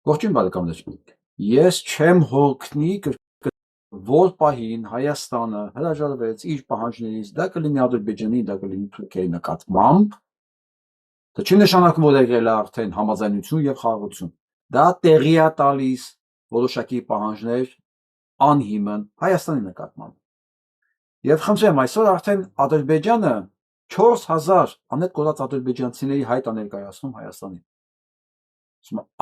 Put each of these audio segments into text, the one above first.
Ողջույն բարեկամներ։ Ես չեմ հոգնի որ պահին Հայաստանը հրաժարվեց իր պահանջներից, դա կլինի Ադրբեջանի, դա կլինի Թուրքիայի նկատմամբ, դա չի նշանակում, որ եղել է արդեն համաձայնություն եւ խաղաղություն։ Դա տեղի է տալիս որոշակի պահանջներ անհիմն Հայաստանի նկատմամբ։ Եվ խնդրեմ, այսօր արդեն Ադրբեջանը 4000 անհետ կորած ադրբեջանցիների հայտ է ներկայացնում Հայաստանին։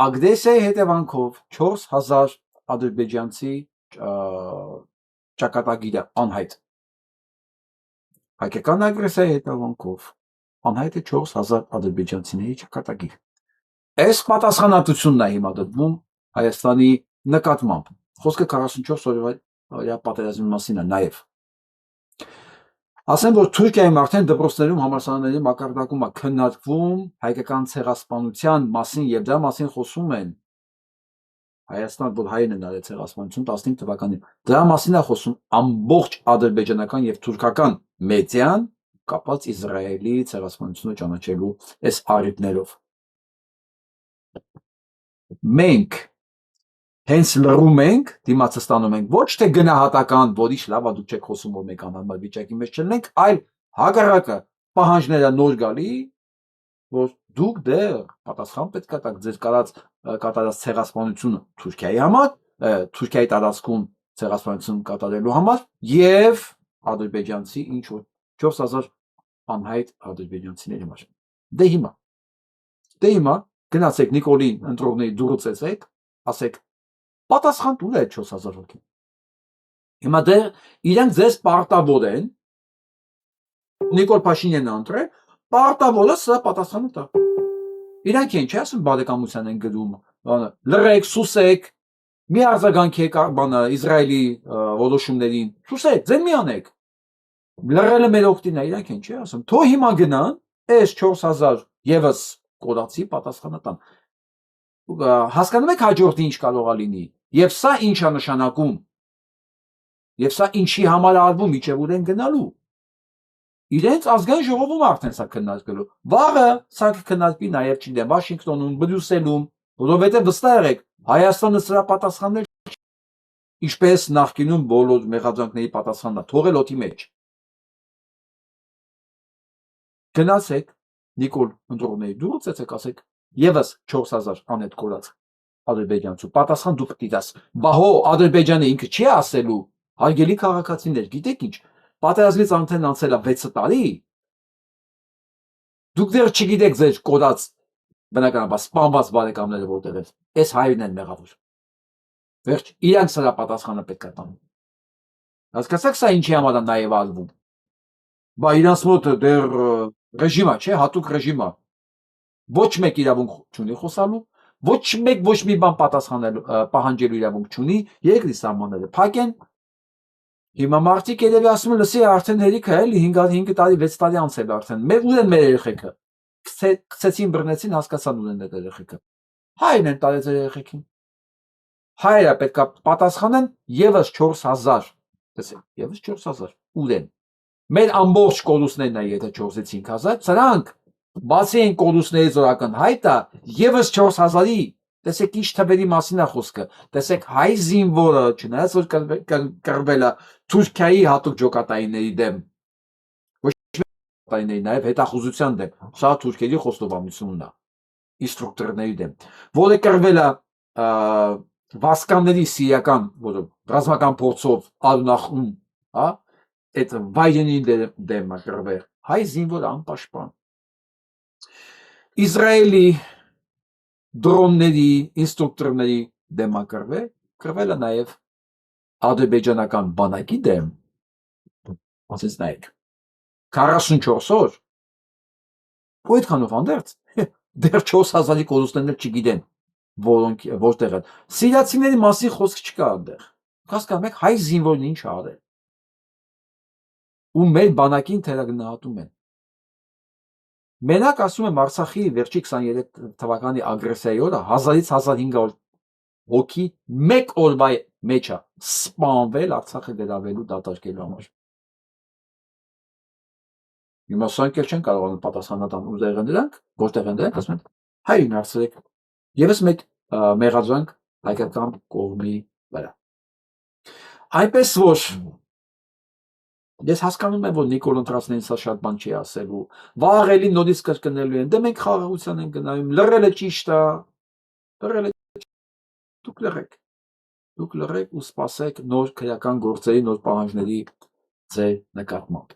Ագրեսիայի հետևանքով 4000 ադրբեջանցի ճակատագիր է անհայտ։ Հայկական ագրեսիայի հետևանքով անհայտ է 4000 ադրբեջանցիների ճակատագիր։ Այս պատասխանատվությունն է հիմա դրվում Հայաստանի նկատմամբ։ Խոսքը 44 օրյա պատերազմի մասին է նաև։ Ասեմ, որ Թուրքիայում արդեն դպրոցներում համալսարանների մակարդակում է քննարկվում հայկական ցեղասպանության մասին եւ դրա մասին խոսում են Հայաստան, որ հայերն են արել ցեղասպանություն 15 թվականին։ Դրա մասին է խոսում ամբողջ ադրբեջանական եւ թուրքական մեդիան կապված Իսրայելի ցեղասպանությունը ճանաչելու այս առիթներով։ Մենք հենց լռում ենք, դիմացը ստանում ենք ոչ թե գնահատական, որիշ լավ է դուք չեք խոսում, որ մենք անհարմար վիճակի մեջ չլինենք, այլ հակառակը պահանջները նոր գալի, որ դուք դեռ պատասխան պետք է տաք ձեր կատարած ցեղասպանությունը Թուրքիայի համար, Թուրքիայի տարածքում ցեղասպանություն կատարելու համար եւ ադրբեջանցի ինչ որ 4000 անհայտ ադրբեջանցիների համար։ Դե հիմա գնացեք Նիկոլին ընտրողների դուրը ծեծեք, ասեք պատասխան տուր այդ 4000 հոգի։ Հիմա դե իրենք ձեզ պարտավոր են Նիկոլ Փաշինյանն ընտրել, պարտավորը սա պատասխանը տա։ Իրանք են չի ասում բարեկամության են գրում, լռեք, սուսեք, մի արձագանքեք Իսրայելի որոշումներին, սուսեք, ձեն մի անեք։ Լռելը մեր օգտին է, իրանք են չի ասում։ Թո հիմա գնան, այս 4000 եւս կորացի պատասխանը տան։ Հասկանում եք հաջորդը ինչ կարող է լինի։ Եվ սա ինչ է նշանակում։ Եվ սա ինչի համար արվում, իջև ուր են գնալու։ Իրենց ազգային ժողովում արդեն սա քննարկելու։ Վաղը սա կքննարկվի նաև չգիտեմ Վաշինգտոնում, Բրյուսելում, որովհետև վստահ եղեք, Հայաստանը սրա պատասխաններ ինչպես նախկինում բոլոր մեղադրանքների պատասխանն է, թողել օդի մեջ։ Գնացեք Նիկոլ ընտրողների դուրը ծեծեք, ասեք եւս 4000 անհետ կորած ադրբեջանցու պատասխան դուք դիտաս։ Բա հո Ադրբեջանը ինքը չի ասելու, հարգելի քաղաքացիներ, գիտեք ինչ, պատերազմից արդեն անցել է 6 տարի։ Դուք դեռ չգիտեք ձեր կորած բնականաբար սպանված բարեկամները որտեղ են։ Այս հայերն են մեղավոր։ Վերջ, իրանք սրա պատասխանը պետք է տան։ Հասկացաք սա ինչի համար է նաև արվում։ Բա իրանց մոտ դեռ ռեժիմա չէ, հատուկ ռեժիմա։ Ոչ մեկ իրավունք չունի խոսալու, ոչ մեկ ոչ մի բան պատասխանելու, պահանջելու իրավունք չունի, երկրի սահմանները փակ են։ Հիմա մարդիկ երևի ասում են, լսի, արդեն հերիքը էլի 5 տարի, 6 տարի անցել արդեն։ Ուր են մեր երեխեքը։ Գցեցին, բռնեցին, հասկացան ուր են այդ երեխեքը։ Հայրն են տարեց երեխեքին։ Հայրը պետք է պատասխանեն եւս 4000։ Տեսեք, եւս 4000 ուր են։ Մեր ամբողջ կորուստներն է, եթե 4-ից 5000, սրանք բացի այն կորուստներից որ ակնհայտ է, եւս 4000-ի, տեսեք ինչ թվերի մասին է խոսքը, տեսեք հայ զինվորը, չնայած որ կռվել է Թուրքիայի հատուկ ջոկատայինների դեմ, ոչ միայն նաև հետախուզության դեմ, սա թուրքերի խոստովանությունն է, ինստրուկտորների դեմ, որը կռվել է վասկանների սիրիական, որը ռազմական փորձով արունախում, հա, այդ վայրենի դեմ է կռվել, հայ զինվորը անպաշտպան։ Իսրայելի դրոնների, ինստրուկտորների դեմ է կռվել է նաև ադրբեջանական բանակի դեմ, ասես նայեք, 44 օր, ու այդքանով հանդերձ, դեռ 4000-ի կորուստներն չգիտեն, որոնք որտեղ են։ Սիրիացիների մասին խոսք չկա այնտեղ։ Հասկանում եք, հայ զինվորն ինչ արել։ Ու մեր բանակին թերագնահատում են։ Մենակ ասում եմ Արցախի վերջի 23 թվականի ագրեսիայի օրը 1000-ից 1500 հոգի մեկ օրվա մեջ է սպանվել Արցախը գրավելու դատարկելու համար։ Հիմա սրանք էլ չեն կարողանում պատասխանատան ուզեղ են դրանք, որտեղ են դրանք, ասում են հայրին հարցրեք։ Եվս մեկ մեղադրանք հայկական կողմի վրա։ Այնպես որ ես հասկանում եմ, որ Նիկոլ ընտրածներին սա շատ բան չի ասելու, վաղ էլի նորից կրկնելու են, դե մենք խաղաղության ենք գնայում, լռելը ճիշտ է, դուք լռեք ու սպասեք նոր քրեական գործերի, նոր պահանջների ձեր նկատմամբ։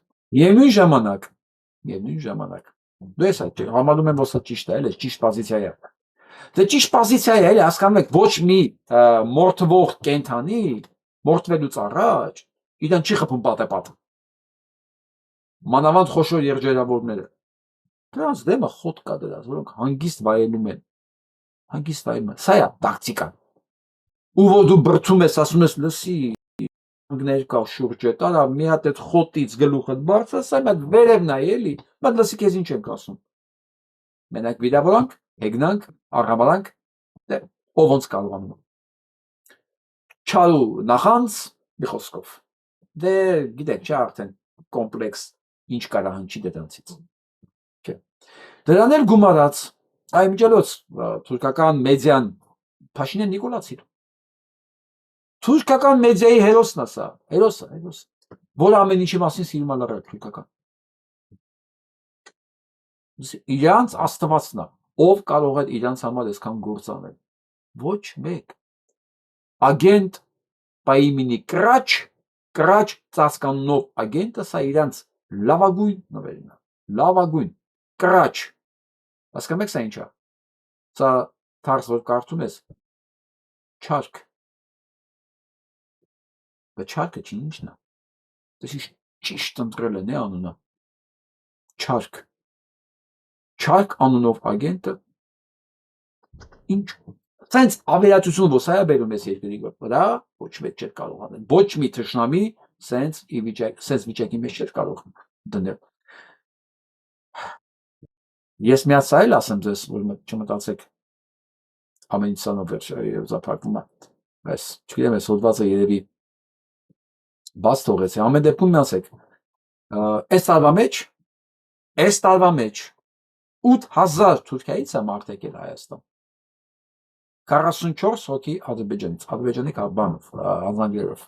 Միևնույն ժամանակ, դու ես այդ համարում եմ, որ սա ճիշտ է, էլի ճիշտ պոզիցիա է։ Դե ճիշտ պոզիցիա է, էլի հասկանում եք, ոչ մի մորթվող կենթանի մորթվելուց առաջ իրան չի խփում պատեպատ։ Մանավանդ խոշոր երջերավորները։ Դրանց դեմը խոտ կա դրանց, որոնք հանգիստ վայելում են։ Սա է տակտիկան։ Ու որ դու բրցում ես, ասում ես, լսի, ներկա շուրջը, տարա մի հատ այդ խոտից գլուխդ բարձր, սա մատ վերև նայ էլի, մատ լսի քեզ ինչ ենք ասում։ Մենակ վիրավորանք, հեգնանք, առհամարանք, դե ով ոնց կարողանում։ Չարու նախանց, մի խոսքով։ Դե գիտեք, չէ արդեն կոմպլեքս ինչ կարա հնչի դրանցից։ Չէ։ Դրան էլ գումարած, այ միջելոց թուրքական մեդիան Փաշինյան Նիկոլացիր։ Թուրքական մեդիայի հերոսն է սա, հերոսը, որ ամեն ինչի մասին սիրում է լռել թուրքական։ Իրանց աստվածն է, ով կարող է իրանց համար այսքան գործ անել։ Ոչ մեկ։ Ագենտ по имени Կրաչ ծածկանունով ագենտը սա իրանց լավագույն նվերն է, լավագույն Կրաչ։ Հասկանում եք սա ինչ է։ Սա թարս որ կարդում ես չարք։ Չարքը չի ինչն է։ Դες ճիշտ ընտրել են անունը։ Չարք անունով ագենտը ինչ սենց ավերածություն որ սա է բերում ես երկրի վրա, ոչ մեկ չէր կարող անել։ Ոչ մի թշնամի սենց վիճակի մեջ չէր կարող դնել։ Ես մի հատ սա էլ ասեմ ձեզ, որ չմտածեք ամեն ինչ սանով զափակվում է։ Այս չգիտեմ, այս հոդվածը երևի բաց թողեցի, ամեն դեպքում մի ասեք, այս տարվա մեջ 8000 Թուրքիայից է մարդ եկել Հայաստան, 44 հոգի Ադրբեջանից, Ադրբեջանի բանով, հանձնագրերով։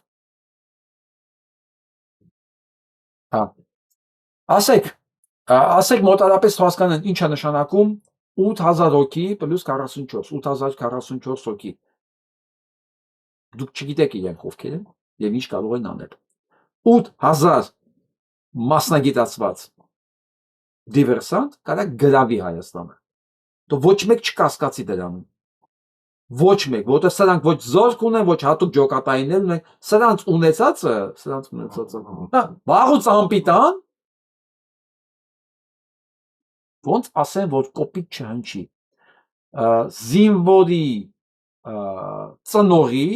Ասեք մոտարապես հասկանան ինչ է նշանակում 8000 հոգի պլյուս 44, 8044 հոգի։ Դուք չգիտեք իրենք ովքեր են եւ ինչ կարող են անել։ 8000 մասնագիտացված դիվերսանտ կարա գրավի Հայաստանը։ Դու ոչ մեկ չկասկածի դրանում։ Ոչ մեկ, որտեղ սրանք ոչ զորք ունեն, ոչ հատուկ ջոկատայիններ ունեն, սրանց ունեցածը, վաղուց ամպիտան, ոնց ասեն, որ կոպիտ չհնչի, զինվորի ծնողի,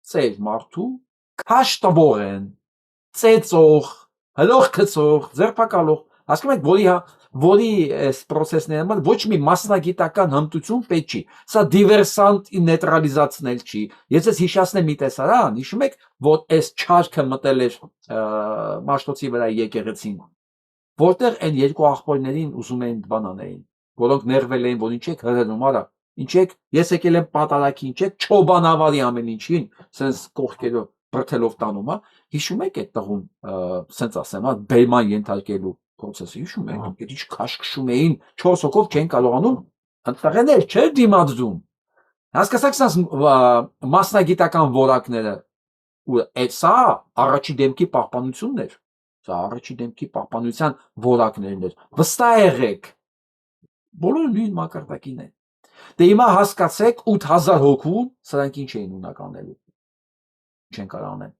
ծեր մարդու, քաշտվող են, ծեծող, հլող գցող, ձերբակալող, հասկանում եք, որի այս պրոցեսների համար ոչ մի մասնագիտական հմտություն պետք չի։ Սա դիվերսանտ նեյտրալիզացնել չի։ Ես ես հիշացնեմ մի տեսարան, հիշում եք, որ այս չարքը մտել էր Մաշտոցի վրա եկեղեցին, որտեղ այն երկու աղբորներին ուզում էին բան անեին, որոնք ներվել էին, որ ինչ եք հրանում, արա, ինչ եք, ես եկել եմ պատարակի, ինչ եք, չոբանավարի ամեն ինչին, սենց կողքերով բրթելով տանում, հիշում եք այդ տղուն, սենց ասեմ, բերման ենթարկելու process-ը, հիշում եք, այդ ինչ քաշքշում էին, 4 հոգով չեն կարողանում, ընտրել չէր դիմադրում, հասկացաք սենց մասնագիտական որակները, ու սա առաջի դեմքի պահպանությունն էր, սա առաջի դեմքի պահպանության որակներն էր, վստահ եղեք, բոլորը նույն մակարդակին են, դե հիմա հասկացեք 8000 հոգու, սրանք ինչ էին ունակ անելու, չեն կարող անեն,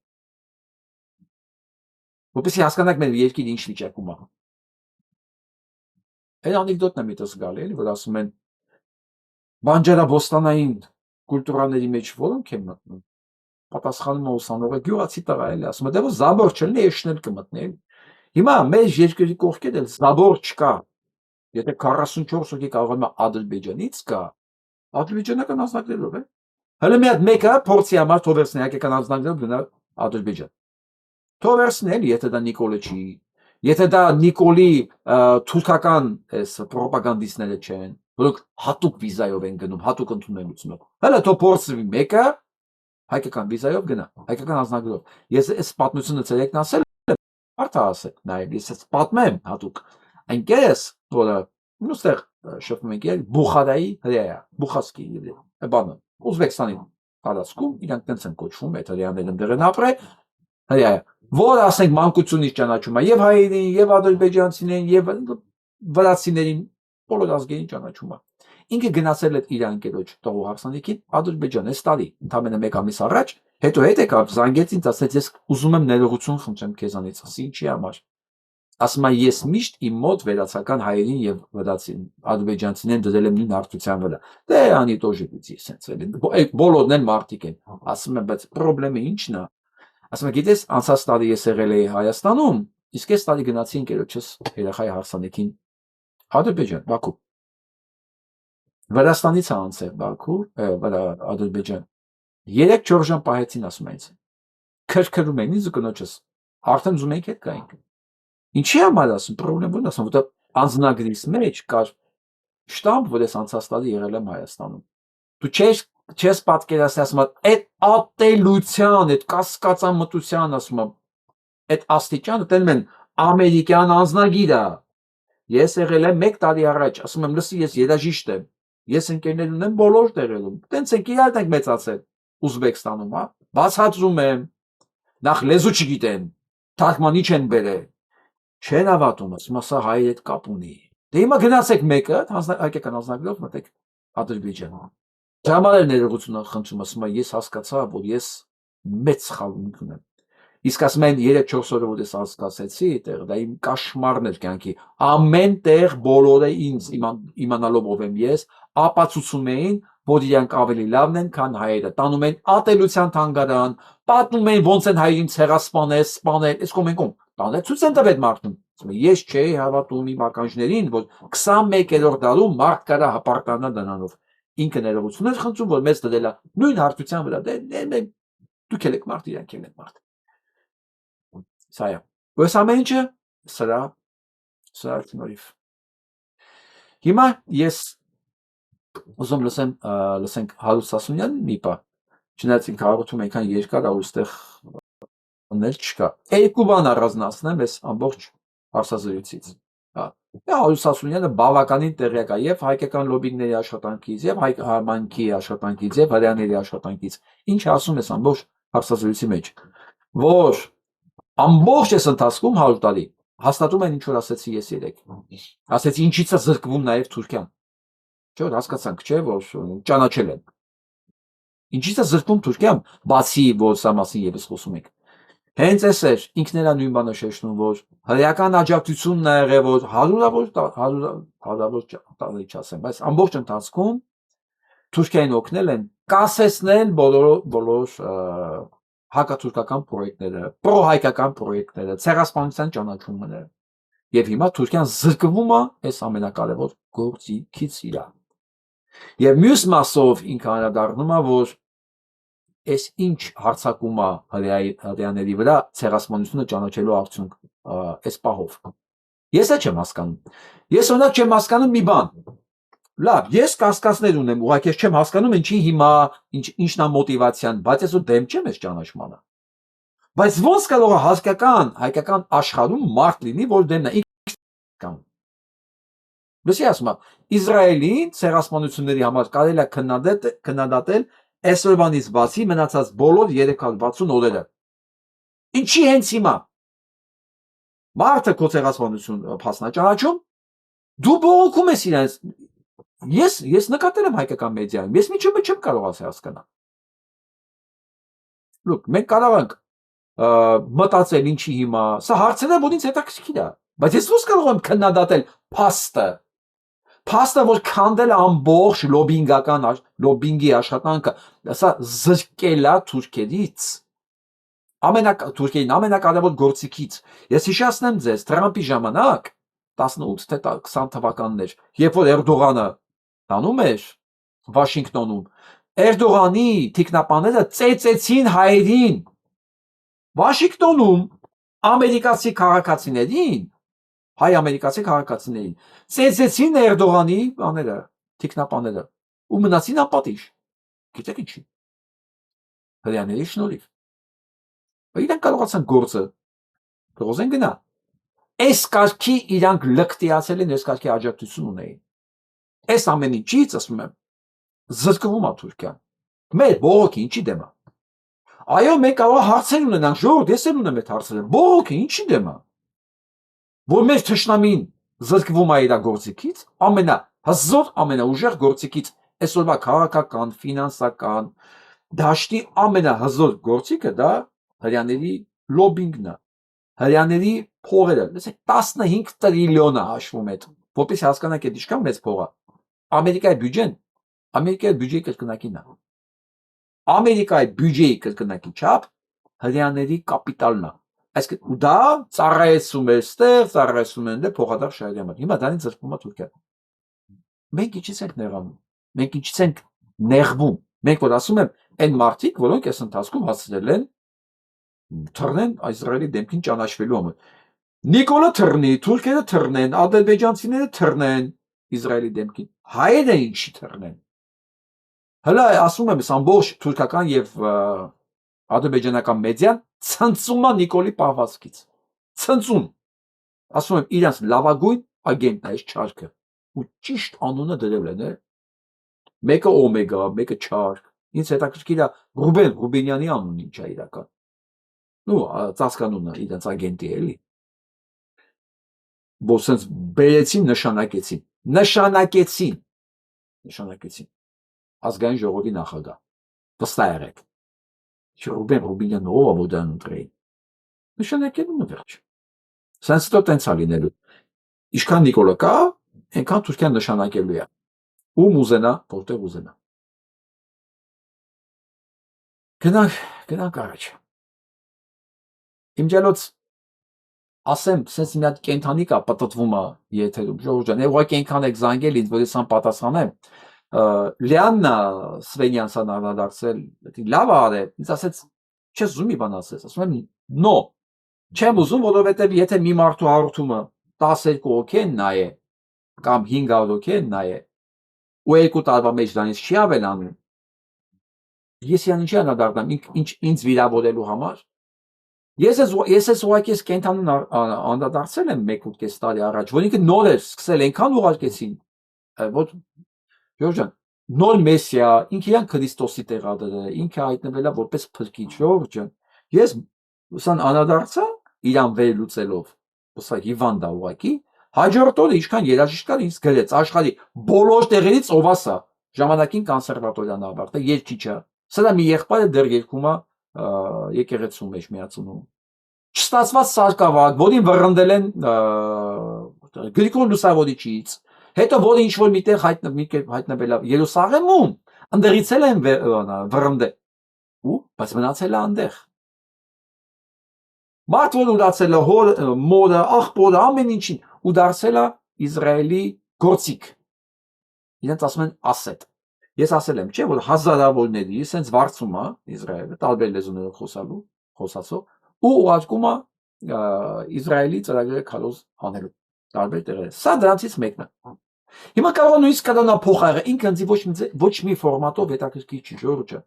որպեսզի հասկանաք մեր երկիրը ինչ վիճակում է, այն անեկդոտն է միտս գալի, էլի, որ ասում են, բանջարաբոստանային կուլտուրաների մեջ որոնք են մտնում, պատասխանում է ուսանողը, գյուղացի տղա էլի, ասում է, դե որ զաբոր չլինի, էշնել կմտնի, հիմա մեր երկրի կողքեր էլ զաբոր չկա, եթե 44 հոգի կարողանում է Ադրբեջանից կա, ադրբեջանական անձնագրերով է, հələ մի հատ մեկը փորձի համար թողերցնի հայկական անձնագրերով գնա Ադրբեջան, թողերցնել, եթե դա Նիկոլը չի, Եթե դա Նիկոլի թուրքական այս ռոպագանդիստները չեն, որոնք հատուկ վիզայով են գնում, հատուկ ընդունելությունով։ Հələ թող փորձվի մեկը հայկական վիզայով գնա, հայկական անձնագրով։ Ես այս պատմությունը ցերեկն ասել եմ, հարթ ասեք, նայել, ես այս պատմեմ հատուկ։ Այնքես, որը նույնստեղ շփվում ենք Բուխարայի հրեա, Բուխասկի բանը, Ուզբեկստանի տարածքում իրանք տենց են կոչվում, այդ հրեաները դեռ են ապրել, հրեա, որ ասենք մանկությունից ճանաչում է եւ հայերին, եւ ադրբեջանցիներին, եւ վրացիներին, բոլոր ազգերին ճանաչում է։ Ինքը գնացել է իր անկերոջ տողու հարսանիքին Ադրբեջան էս տարի, ընդամենը 1 ամիս առաջ, հետո հետ եկավ զանգեց ինձ, ասեց ես ուզում եմ ներողություն խնդրեմ քեզանից, ասի ինչի համար։ Ասում է ես միշտ իմ մոտ վերացական հայերին եւ վրացին ադրբեջանցիներին դրել եմ նույն հարթության վրա։ Դե անի тоже դիցի սենցել։ Բոլորն են մարդիկ են։ Ասում եմ, բայց խնդրեմը ի՞նչն է։ Ասում եմ, գիտես, անցած տարի ես եղել էի Հայաստանում, իսկ այս տարի գնացի ընկերոջս երեխայի հարսանիքին Ադրբեջան, Բաքու։ Վրաստանից է անցել Բաքու, Ադրբեջան։ 3-4 ժամ պահեցին, ասում են ինձ։ Քրքրում են ինձ ու կնոջս։ Արդեն ուզում ենք հետ գայինք։ Ինչի համար ասում, խնդրեմ ո՞ւր ասում, որտեղ անձնագրիս մեջ կար շտամպ, որ ես անցած տարի եղել եմ Հայաստանում։ Դու չես պատկերացնի, ասում եմ, այդ ատելության, այդ կասկածամտության, ասում եմ, այդ աստիճանը տենում են ամերիկյան անձնագիրը։ Ես եղել եմ 1 տարի առաջ, ասում եմ, լսի, ես երաժիշտ եմ։ Ես ընկերներ ունեմ բոլոր տեղերում։ Տենց ենք իրար ենք մեծացել Ուզբեկստանում, հա։ Բացատրում եմ։ Նախ լեզու չգիտեն, թարգմանի չեն բերել։ Չեն հավատում, ասում ասա հայ հետ կապ ունի։ Դե հիմա գնացեք մեկը, հայկական անձնագրով մտեք Ադրբեջան։ Ժամանակ ներողություն խնդրում, ասում ես հասկացա, որ ես մեծ սխալմունք ունեմ։ Իսկ ասում են 3-4 օրը որ ես հասկացեցի, այդտեղ դա իմ կաշմարն էր կյանքի։ Ամեն տեղ բոլորը ինձ իմանալով ով եմ ես, ապացուցում էին, որ իրանք ավելի լավն են, քան հայերը։ Տանում են ատելության թանգարան, պատմում են ոնց են հայերին ցեղասպանել, սպանել, այս կոմենկոմ։ Տանը ցույց են տվել մարդուն։ Ես չէի հավատում իմ ականջներին, որ 21-րդ դարում մարդ կարա հպարտանա դրանով։ Ինքը ներողություն էր խնդրում, որ մեզ դրել է նույն հարթության վրա։ Դե դուք եք մարդ, իրանք են մարդ։ Սա է։ Ո՞ս ամեն ինչը սրա շնորհիվ։ Հիմա ես ուզում լսենք Հարութ Սասունյանին մի բան։ Չնայած ինքը հաղորդում այնքան երկար, այստեղ ներ չկա։ Երկու բան առանձնացնեմ այս ամբողջ հարցազրույցից։ Հա։ Հարութ Սասունյանը բավականին տեղյակ է եւ հայկական լոբիների աշխատանքից, եւ հայկահարմանքի աշխատանքից, եւ հрьяաների աշխատանքից։ Ինչ ասում ես ամբողջ հարցազրույցի մեջ, որ ամբողջ այս ընթացքում 100 տարի հաստատում են ինչ որ ասեցի ես երեք։ Ասեցի ինչից է զրկվում նաեւ Թուրքիան։ Չէ՞ հասկացանք, չէ՞ որ ճանաչել են։ Ինչից է զրկվում Թուրքիան, բացի որ սա մասին եւս խոսում եք։ Հենց էս էր ինքն էլ նույն բանը շեշտում, որ հրեական աջակցությունն ա եղել, որ հարյուրավոր տարի չասեմ, բայց ամբողջ ընթացքում Թուրքիային օգնել են կասեցնել բոլոր հակաթուրքական պրոյեկտները, պրոհայկական պրոյեկտները, ցեղասպանության ճանաչումները։ Եվ հիմա Թուրքիան զրկվում է այս ամենակարևոր գործիքից իրա։ Եվ մյուս մասով ինքը անդրադառնում է, որ այս ինչ հարցակում է հրեաների վրա ցեղասպանությունը ճանաչելու արդյունք այս պահով։ Ես էլ չեմ հասկանում։ Ես օրինակ չեմ հասկանում մի բան։ Լավ, ես կասկածներ ունեմ, ուղղակի ես չեմ հասկանում ինչի հիմա ինչն է մոտիվացիան, բայց ես ու դեմ չեմ այս ճանաչմանը։ Բայց ոնց կարող է հայկական աշխարհում մարդ լինի, որ դեմն է կամ Լսի ասում եմ, Իսրայելին ցեղասպանությունների համար կարելի է քննադատել այսօրվանից բացի մնացած բոլոր 360 օրերը։ Ինչի հենց հիմա։ Մարդը քո ցեղասպանություն փաստանաճանաչում, դու բողոքում ես իրենց։ Ես նկատել եմ հայկական մեդիայում, ես միջում չեմ կարող հասկանալ։ Լուք, մենք կարող ենք մտածել ինչի հիմա, սա հարցերը որ ինձ հետաքրքիր է, բայց ես ո՞ւս կարող եմ քննադատել փաստը։ Փաստը որ քանդել ամբողջ լոբինգի աշխատանքը, սա զրկել է թուրքերից։ Թուրքերին ամենակարևոր գործիքից։ Ես հիշեցնեմ ձեզ, Թրամփի ժամանակ 18 թե 20 թվականներ, երբ որ Էրդողանը տանում էր Վաշինգտոնում, Էրդողանի թիկնապանները ծեծեցին հայերին։ Վաշինգտոնում ամերիկացի քաղաքացիներին հայ-ամերիկացի քաղաքացիներին, ծեծեցին Էրդողանի բաները, թիկնապաները ու մնացին անպատիժ։ Գիտեք ինչի։ Հրեաների շնորհիվ։ Իրենք կարողացան գործը փողոզեն գնա։ Այս կարգի իրանք լկտիացել են, այս կարգի աջակցություն ունեին։ Այս ամեն ինչից, ասում եմ, զրկվում է Թուրքիան։ Մեր բողոքի ինչի դեմ է։ Այո, մենք կարող հարցեր ունենանք, ժողովուրդ, ես էլ ունեմ այդ հարցերը։ Բողոքի ինչի դեմ է։ Որ մեր թշնամին զրկվում է իր գործիքից, ամենահզոր, ամենաուժեղ գործիքից, այսօրվա քաղաքական, ֆինանսական դաշտի ամենահզոր գործիքը դա հրեաների լոբինգն է, հրեաների փողերը, լսեք 15 տրիլիոն է հաշվում այդ, որպես հասկանանք այդ ինչքան մեծ փող է։ Ամերիկայի բյուջեի կրկնակին է։ Ամերիկայի բյուջեի կրկնակի չափ հրեաների կապիտալն է։ Այսինքն ու դա ծառայեցում է ստեղ, ծառայեցում են փոխադարձ շահերի համար։ Հիմա դրանից զրկվում է Թուրքիան։ Մենք ինչից ենք նեղանում։ Մենք ինչից ենք նեղվում։ Մենք որ ասում եմ այն մարդիկ, որոնք այս ընթացքում հասցրել են թռնեն Իսրայելի դեմքին ճանաչվելու համար։ Նիկոլը թռնի, թուրքերը թռնեն, ադրբեջանցիները թռնեն Իսրայելի դեմքին։ Հայերը ինչի թռնեն։ Հələ ասում եմ, ամբողջ թուրքական եւ ադրբեջանական մեդիան ցնծում է Նիկոլի պահվածքից։ Ցնծում։ Ասում եմ, իրանց լավագույն ագենտն է այս չարքը։ Ու ճիշտ անունը դրել են, մեկը օմեգա, մեկը չար։ Ինձ հետաքրքիր է Ռուբեն Ռուբենյանի անունը ինչ է իրական։ Ну, ծածկանունը իրենց ագենտի էլի։ Որ sense բերեցին, նշանակեցին ազգային ժողովի նախագահ։ Վստահ եղեք։ Ռուբեն Ռուբենյանը ով է որ դրան ընտրեին։ Նշանակելուն է վերջ։ Sense դա տենց է լինելու։ Ինչքան Նիկոլը կա, այնքան Թուրքիան նշանակելու է։ Ում ուզենա, որտեղ ուզենա։ Գնանք առաջ։ Իմջալոց ասեմ, sense մի հատ կենթանի կա պատտվում է եթերում, Ժողովուրդ ջան, ուղղակի այնքան եք զանգել ինձ, որ ես պատասխանեմ։ Լիաննա Սվենյանցան անդրադարձել, լավ է արել, ինձ ասեց, չես ուզում մի բան ասես, ասում եմ, նո, չեմ ուզում, որովհետև եթե մի մարդու հաղորդումը 12 հոգի են նայե, կամ 500 հոգի են նայե, ու 2 տարվա մեջ դրանից չի ավելանում, ես յան ինչի անդրադառնամ, ինձ վիրավորելու համար։ Ես ես ուղղակի ես կենթանուն անդրադարձել եմ 1.5 տարի առաջ, որ ինքը նոր էր սկսել, այնքան ուղարկեցին, որ Ժորժ ջան, նոր Մեսիա, ինքը իրան Քրիստոսի տեղադրել, ինքը հայտնվել է որպես փրկիչ, Ժորժ ջան։ Ես ուսան անդրադարձա իրան վերլուծելով, ուսա հիվանդ է ուղղակի, հաջորդ օրը ինչքան երաժիշտ կար ինձ գրեց աշխարհի բոլոր տեղերից ով ասա, ժամանակին կոնսերվատորիան ավարտել, երգիչը։ Սա մի եղբայրը դեռ երգում է եկեղեցու մեջ միացնում։ Չստացված սարկավակ, որին վռնդել են Գրիգոր Լուսավորիչից, հետո որ ինչ որ միտեղ հայտնվել է Երուսաղեմում, ընդեղից են վռնդել։ Ու բայց մնացել է այնտեղ։ Մարդ որ ուրացել է հոր, մորը, աղբորը, ամեն ինչին ու դարձել է Իսրայելի գործիք։ Իրենց ասում են ասետ։ Ես ասել եմ, չէ, որ հազարավորների sense վարձում է Իսրայելը տարբեր լեզուներով խոսացող ու ուղարկում է Իսրայելի ծրագրերը քարոզ անելու տարբեր տեղեր։ Սա դրանցից մեկն է։ Հիմա կարող է նույնիսկ կանոնա փոխարը ինքը ինձ ոչ մի ֆորմատով հետաքրքիր չի, Ժորժը։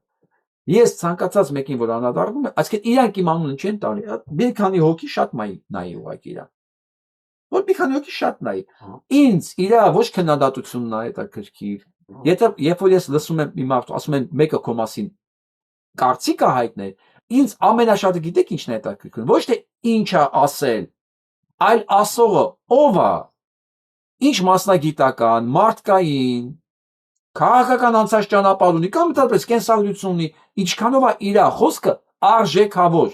Ես ցանկացած մեկին որ անդրադառնում եմ, այսինքն իրանք իմ անունը չեն տալի, մի քանի հոգի շատ նայի ուղղակի իրան։ Որ մի քանի հոգի շատ նայի։ Ինձ իրա ոչ քննադատությունն է հետաքրքիր։ Երբ որ ես լսում եմ մի մարդ, ասում են մեկը քո մասին կարծիք է հայտնել, ինձ ամենաշատը գիտեք ինչն է հետաքրքրում, ոչ թե ինչ է ասել, այլ ասողը ով է, ինչ մասնագիտական, մարդկային, քաղաքական անցած ճանապարհ ունի, կամ դեպս կենսագրություն ունի, ինչքանով է իր խոսքը արժեքավոր։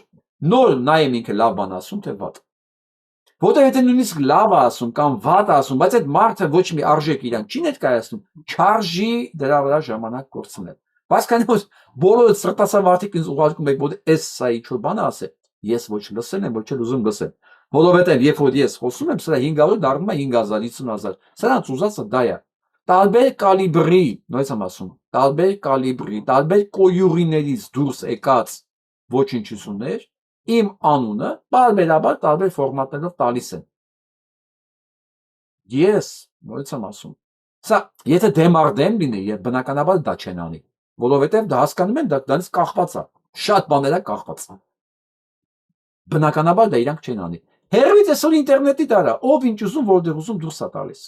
Նոր նայեմ ինքը լավ բան ասում թե վատ։ Որտեղ եթե նույնիսկ լավ է ասում կամ վատ է ասում, բայց այդ մարդը ոչ մի արժեք իրան չի ներկայացնում, չարժի դրա վրա ժամանակ կորցնել։ Բայց քանի որ բոլորը սրտասար մարդիկ ինձ ուղարկում եք, որ էս սա ինչ-որ բան ասե, ես ոչ լսել եմ, ոչ էլ ուզում լսել։ Որովհետև երբ որ ես խոսում եմ, սրա 500 դառնում է 5000, 50000։ Սրանց ուզածը դա է։ Տարբեր կալիբրի, նույնպես եմ ասում, տարբեր կալիբրի, տարբեր կոյուղիներից դուրս եկած ոչնչություններ իմ անունը բարբերաբար տարբեր ֆորմատներով տալիս են։ Ես նորից եմ ասում։ Սա եթե դեմ առ դեմ լինի, եւ բնականաբար դա չեն անի, որովհետեւ դա հասկանում են, դրանից կախված է։ Շատ բաներ է կախված։ Բնականաբար դա իրանք չեն անի։ Հերվից այսօր ինտերնետի դարա, ով ինչ ուզում, որտեղ ուզում դուրս է տալիս։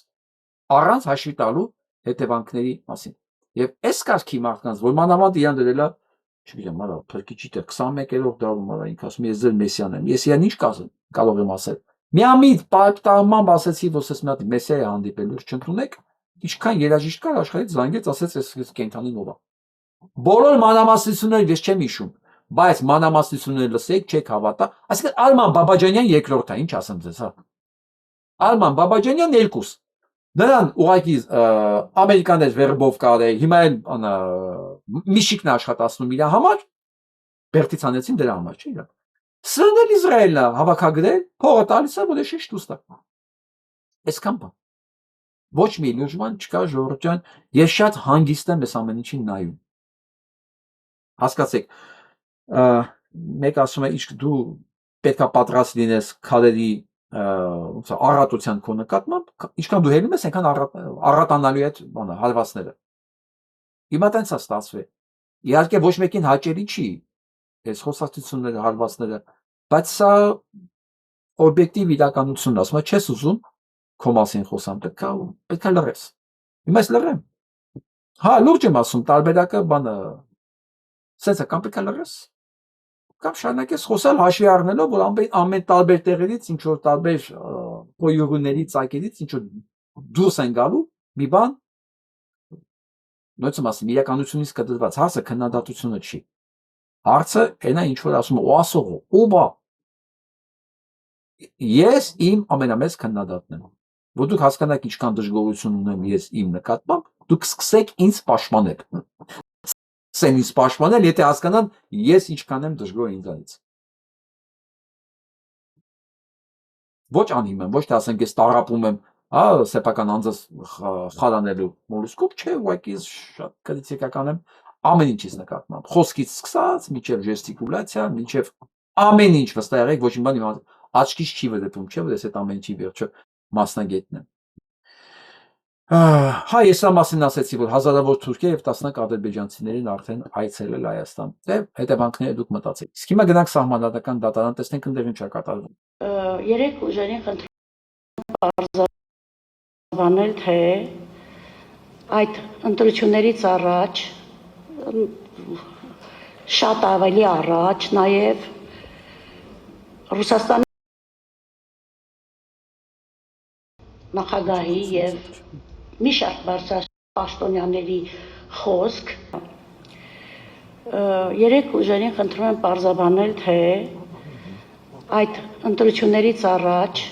Առանց հաշվի տալու հետևանքների մասին։ Եվ այս կարգի մարդկանց, որ մանավանդ իրան դրել է, չգիտեմ, արա, փրկիչի տեղ 21-րդ դարում արա, ինքը ասում ես ձեր մեսիան եմ։ Ես իրան ինչ կասեմ, կարող եմ ասել։ Միամիտ պարտարման ասեցի, որ ես մի հատ մեսիա է հանդիպել, լուրջ չընդունեք, ինչքան երաժիշտ կար աշխարհից զանգեց, ասեց այս կենթանին ով է։ Բոլոր մանրամասնությունները ես չեմ հիշում, բայց մանրամասնությունները լսեք, չեք հավատա, այսինքն Արման Բաբաջանյան երկրորդը, ինչ ասեմ ձեզ, հա։ Արման Բաբաջանյան երկուս։ Նրան ուղղակի ամերիկաներ վերբով կարել, հիմա էլ միշիկն աշխատացնում իր համար, բերտից անեցին դրա համար, չէ՞ իրանք։ Սրն էլ Իսրայելն է հավաքագրել, փողը տալիս է, որ էշի շտուստա։ Այսքան բան։ Ոչ մի լուժման չկա, ժողովուրդ ջան, ես շատ հանգիստ եմ այս ամեն ինչին նայում։ Հասկացեք, մեկ ասում է, իսկ դու պետքա պատրաստ լինես քարերի առատության քո նկատմամբ, ինչքան դու հելնում ես, այնքան առատանալու է բանը հարվածները։ Հիմա տենց է ստացվել։ Իհարկե ոչ մեկին հաճելի չի այս խոսակցությունները, հարվածները, բայց սա օբյեկտիվ իրականությունն ասում է, չես ուզում քո մասին խոսամ, պետքա լռես։ Հիմա ես լռեմ։ Հա, լուրջ եմ ասում, տարբերակը բանը սենց է, կամ պետքա լռես, կամ շարունակես խոսալ հաշվի առնելով, որ ամեն տարբեր տեղերից, ինչ որ տարբեր խոյուղիներից, ծակերից, ինչ որ դուրս են գալու մի բան, նույնիսկ ասում, իրականությունից կտրված հարցը քննադատությունը չի։ Հարցը այնա ինչ որ ասում է, ու ասողը, ով է։ Ես իմ ամենամեծ քննադատն եմ, որ դուք հասկանաք ինչքան դժգոհություն ունեմ ես իմ նկատմամբ, դուք սկսեք ինձ պաշտպանել։ Սեն ինձ պաշտպանել, եթե հասկանան ես ինչքան եմ դժգոհ ինձանից։ Ոչ անում եմ, ոչ թե ասենք ես տառապում եմ, հա, սեփական անձս խարանելու մոլուսկով, չէ, ուղղակի շատ քրիտիկական եմ ամեն ինչից նկատմամբ, խոսքից սկսած, մինչև ժեստիկուլյացիա, մինչև ամեն ինչ, վստահ եղեք, ոչ մի բան աչքից չի վրդում, չէ, որ ես այդ ամեն ինչի վերջը մասնագետն եմ։ Հա, ես սա մասին ասեցի, որ հազարավոր թուրքեր եւ տասնյակ ադրբեջանցիներին արդեն այցելել Հայաստան։ Դե հետևանքները դուք մտածեք։ Իսկ հիմա գնանք սահմանադրական դատարան, տեսնենք ընդեղ ինչ է կատարվում։ Երեք ուժերին խնդրում բանել, թե այդ ընտրություններից առաջ, շատ ավելի առաջ, նաև Ռուսաստանի նախագահի եւ մի շարք բարձր պաշտոնյաների խոսք, երեք ուժերին խնդրում եմ պարզաբանել, թե այդ ընտրություններից առաջ,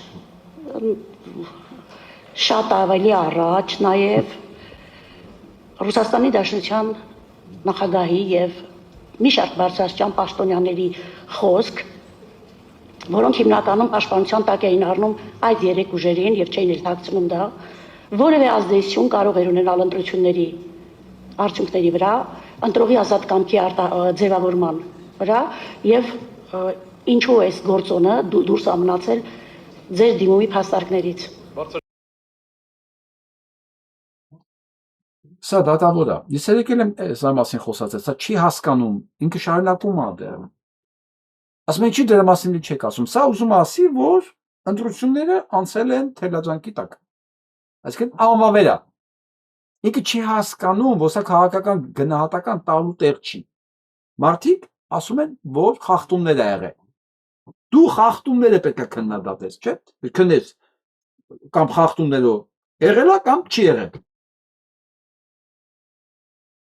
շատ ավելի առաջ, նաև Ռուսաստանի Դաշնության նախագահի եւ մի շարք բարձրաստիճան պաշտոնյաների խոսք, որոնք հիմնականում պաշտպանության տակ էին առնում այդ երեք ուժերին եւ չէին ելթակցնում դա, որևէ ազդեցություն կարող էր ունենալ ընտրությունների արդյունքների վրա, ընտրողի ազատ կամքի ձևավորման վրա եւ ինչու է այս գործոնը դուրս ամնացել ձեր դիմումի փաստարկներից։ Սա դատավոր է։ Ես եկել եմ սա մասին խոսացել, սա չի հասկանում, ինքը շարունակում է դեռ։ Ասում են, չի դրա մասին չեք ասում։ Սա ուզում է ասի, որ ընտրությունները անցել են թելաջանքի տակ։ Այսինքն անվավեր է։ Ինքը չի հասկանում, որ սա քաղաքական գնահատական տալու տեղ չի։ Մարդիկ ասում են, որ խախտումներ ա եղել։ Դու խախտումները պետք է քննադատես, չէ՞։ Քննես կամ խախտումներով եղել է կամ չի եղել։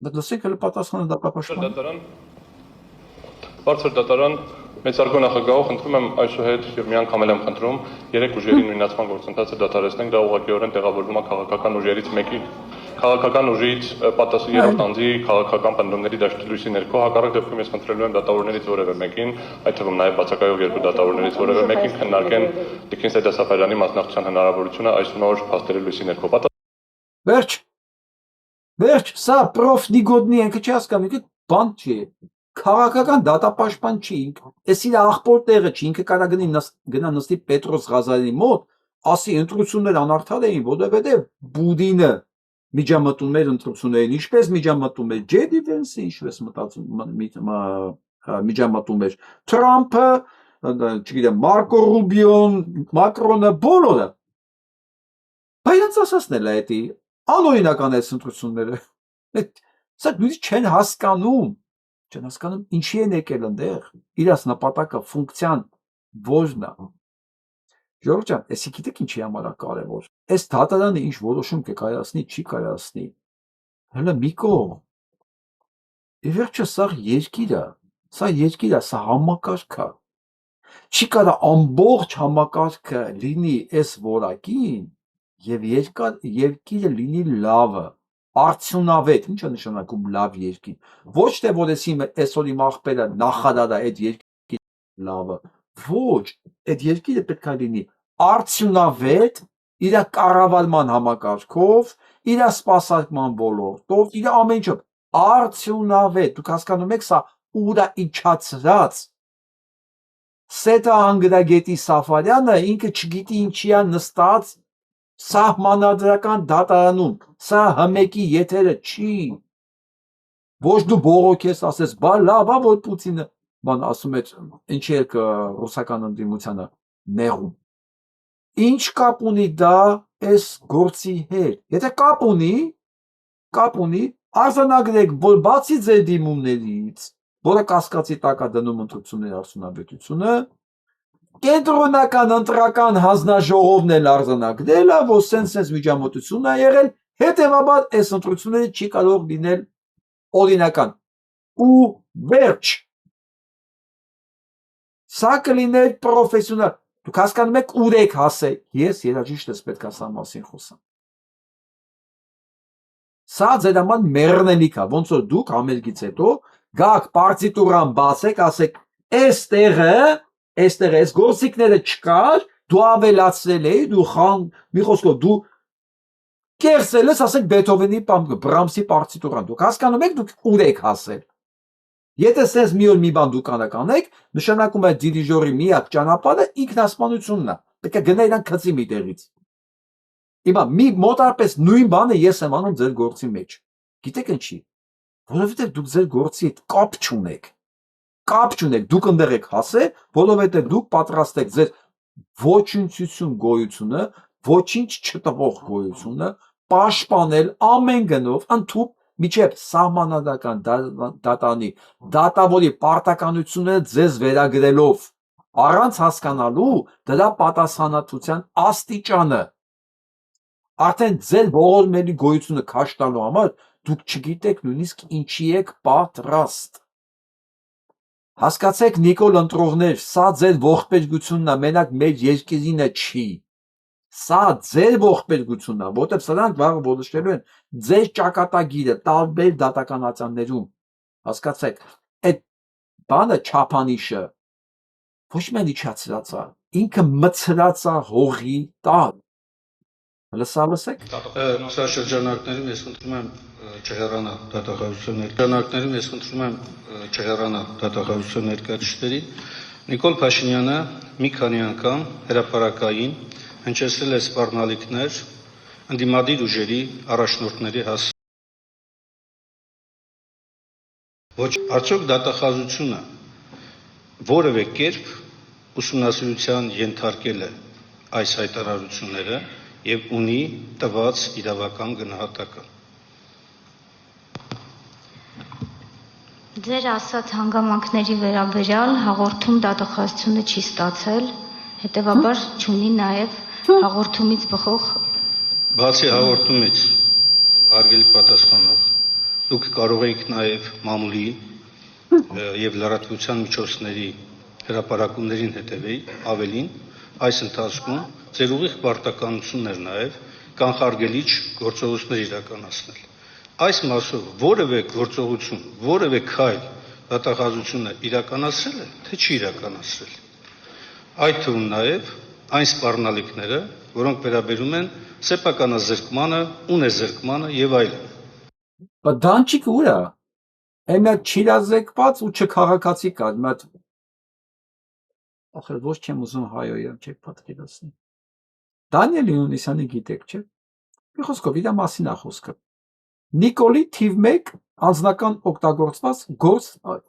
Լսեք հələ պատասխանը դատապաշտպան։ Բարձր դատարան մեծարգո նախագահով խնդրում եմ այսուհետ եւ մի անգամ եմ խնդրում երեք ուժերի նույնացման գործընթացը դադարեցնենք, դա ուղղակիորեն տեղավորվում է քաղաքական ուժերից մեկի, քաղաքական ուժից երրորդ անձի քաղաքական պնդումների դաշտի ներքո, հակառակ դեպքում ես խնդրելու եմ դատավորներից որևէ մեկին, այդ թվում նաեւ բացակայող երկու դատավորներից որևէ մեկին քննարկեն Տիկին Սեյեդ Սաֆարյանի մասնակցության հնարավորությունը այս նոր փաստերի լույսի ներքո։ Վերջ, սա պրոֆ Նիգոդնի ինքը չի հասկանում, ինքը բան չի, քաղաքական դատապաշտպան չի, այս իր աղբոր տեղը չի, ինքը կարա գնա նստի Պետրոս Ղազարյանի մոտ, ասի ընտրություններ անարդար էին, որովհետև Պուտինը միջամտումներ ընտրություններին, ինչպես միջամտում էր Ջեդի Վենսը, ինչպես միջամտում էր Թրամփը, չգիտեմ, Մարկո Ռուբիոն, Մակրոնը, բոլորը։ Բայց ասածն էլ է, անօրինական այս ընտրությունները։ Սա նույնիսկ չեն հասկանում ինչի են եկել ընդեղ, իրաց նպատակը, ֆունկցիան որն է։ Ժողովուրդ ջան, էսի գիտեք ինչի համար է կարևոր։ Այս դատարանը ինչ որոշում կկայացնի, չի կայացնի։ Հələ մի կողմ։ Ի վերջո սա երկիր է, սա համակարգ է։ Չի կարա ամբողջ համակարգը լինի այս որակին եւ երկիրը լինի լավը, արդյունավետ, ինչ է նշանակում լավ երկիր։ Ոչ թե որ այսօր իմ աղբերը նախարարը այդ երկիրը լավը, ոչ, այդ երկիրը պետք է լինի արդյունավետ, իր կառավարման համակարգով, իր սպասարկման ոլորտով, իր ամեն ինչով արդյունավետ։ Դուք հասկանում եք, սա ուրա իջացրած Սետա անգրագետի Սաֆարյանը ինքը չգիտի ինչի է նստած սահմանադրական դատարանում, սա հմեկի եթերը չի։ Ոչ դու բողոքես, ասես, բա լավ է, որ Պուտինը բան ասում է, ինչի է ռուսական ընդդիմությանը նեղում։ Ինչ կապ ունի դա այս գործի հետ։ Եթե կապ ունի, արձանագրեք, որ բացի ձեր դիմումներից, որը կասկածի տակ է դնում ընտրությունների արդյունավետությունը, կենտրոնական ընտրական հանձնաժողովն էլ արձանագրել է, որ սենց միջամտություն է եղել, հետևաբար այս ընտրությունները չի կարող լինել օրինական։ Ու վերջ։ Սա կլիներ պրոֆեսիոնալ։ Դուք հասկանում եք ուր եք հասել։ Ես երաժիշտս պետք է սա մասին խոսամ։ Սա ձեր համար մեռնելիք է, ոնց որ դուք համերգից հետո գաք պարտիտուրան բացեք, ասեք, այստեղը այս գործիքները չկար, դու ավելացրել էի, մի խոսքով դու կերսել ես, ասենք Բեթհովենի, Բրամսի պարտիտուրան։ Դուք հասկանում եք դուք ուր եք հասել։ Եթե սենց մի օր մի բան դուք անեք, նշանակում է դիրիժորի միակ ճանապարհը ինքնասպանությունն է։ Պետք է գնա իրան քծի մի տեղից։ Հիմա մոտարպես նույն բանը ես եմ անում ձեր գործի մեջ։ Գիտեք ինչի։ Որովհետև դուք ձեր գործի հետ կապ չունեք։ Կապ չունեք, դուք ընդեղ եք հասել, որովհետև դուք պատրաստ եք ձեր ոչնչություն գոյությունը, ոչինչ չտվող գոյությունը պաշտպանել ամեն գնով, ընդհուպ միջև սահմանադրական դատարանի դատավորի պարտականությունը ձեզ վերագրելով, առանց հասկանալու դրա պատասխանատվության աստիճանը։ Արդեն ձեր ողորմելի գոյությունը քաշ տալու համար դուք չգիտեք նույնիսկ ինչի եք պատրաստ։ Հասկացեք Նիկոլ ընտրողներ, սա ձեր ողբերգությունն է, մենակ մեր երկիրինը չի։ Սա ձեր ողբերգությունն է, որտեղ սրանք վաղը որոշելու են ձեր ճակատագիրը տարբեր դատականացաններում։ Հասկացեք, այդ բանը չափանիշը ոչ միայն իջացրած է, ինքը մցրած է հողի տակ։ Լսեք։ Սա շրջանակներում ես խնդրում եմ չհեռանալ դատախազության ներկայացուցիչներին։ Նիկոլ Փաշինյանը մի քանի անգամ հրապարակային հնչեցրել է սպառնալիքներ ընդդիմադիր ուժերի առաջնորդների հասցեին։ Ոչ, արդյոք դատախազությունը որևէ կերպ ուսումնասիրության ենթարկել է այս հայտարարությունները եւ ունի տված իրավական գնահատական։ Ձեր ասած հանգամանքների վերաբերյալ հաղորդում դատախազությունը չի ստացել, հետևաբար չունի նաեւ հաղորդումից բխող։ Բացի հաղորդումից, հարգելի պատասխանող, դուք կարող եք նաեւ մամուլի եւ լրատվության միջոցների հրապարակումներին հետևեի, ավելին, այս ընթացքում ձեր ուղիղ պարտականությունն էր նաեւ կանխարգելիչ գործողություններ իրականացնել։ Այս մասով որևէ գործողություն, որևէ քայլ դատախազությունը իրականացրել է, թե չի իրականացրել։ Այդ թվում նաեւ այն սպառնալիքները, որոնք վերաբերում են սեփականազրկմանը, ունեզրկմանը եւ այլն։ Բայց դանչիկը ուր է։ Այն մի չիրազեկված ու չքաղաքացի կար, մի հատ ախր ոչ չեմ ուզում հայոյեմ, չեք պատկերացնի։ Դանիել Յունիսյանի գիտեք, չէ՞։ Մի խոսքով իր մասին է խոսքը։ Նիկոլի թիվ 1 անձնական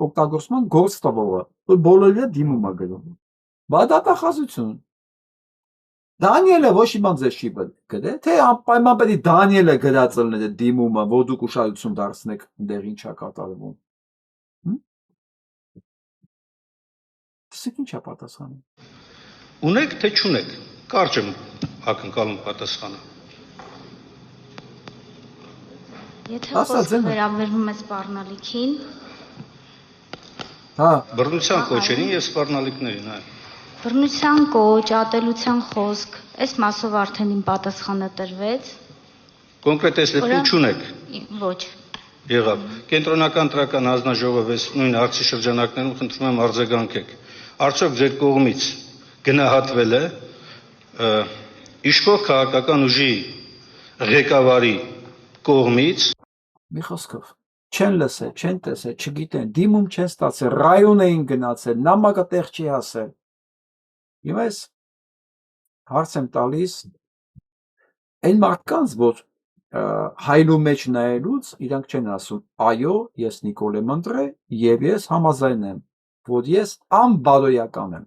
օգտագործման գործ տվողը, որ բոլորի դիմում է գրում։ Բա դատախազություն։ Դանիելը ոչ մի բան ձեզ չի գրել, թե անպայման պետք է Դանիելը գրած լինի դիմումը, որ դուք ուշադրություն դարձնեք դեր ինչա կատարվում։ Տեսեք ինչա պատասխանը։ Ունեք թե չունեք։ Կարճ եմ ակնկալում պատասխանը։ Եթե խոսքը վերաբերվում է սպառնալիքին, հա, Բռնության կոչերին եւ սպառնալիքներին, այո։ բռնության կոչ, ատելության խոսք, այս մասով արդեն իմ պատասխանը տրվեց։ Կոնկրետ այս դեպքում չունեք։ Ոչ։ Եղավ։ Կենտրոնական տրական հանձնաժողովը նույն հարցի շրջանակներում խնդրում եմ արձագանքեք։ Արդյոք ձեր կողմից գնահատվել է իշխող քաղաքական ուժի ղեկավարի կողմից մի խոսքով չեն լսել, չեն տեսել, չգիտեն, դիմում չեն ստացել, ռայոն էին գնացել, նամակը տեղ չի հասել։ Հիմա ես հարց եմ տալիս այն մարդկանց, որ հայլու մեջ նայելուց իրանք չեն ասում, այո, ես Նիկոլ եմ ընտրել եւ ես համաձայն եմ, որ ես անբարոյական եմ։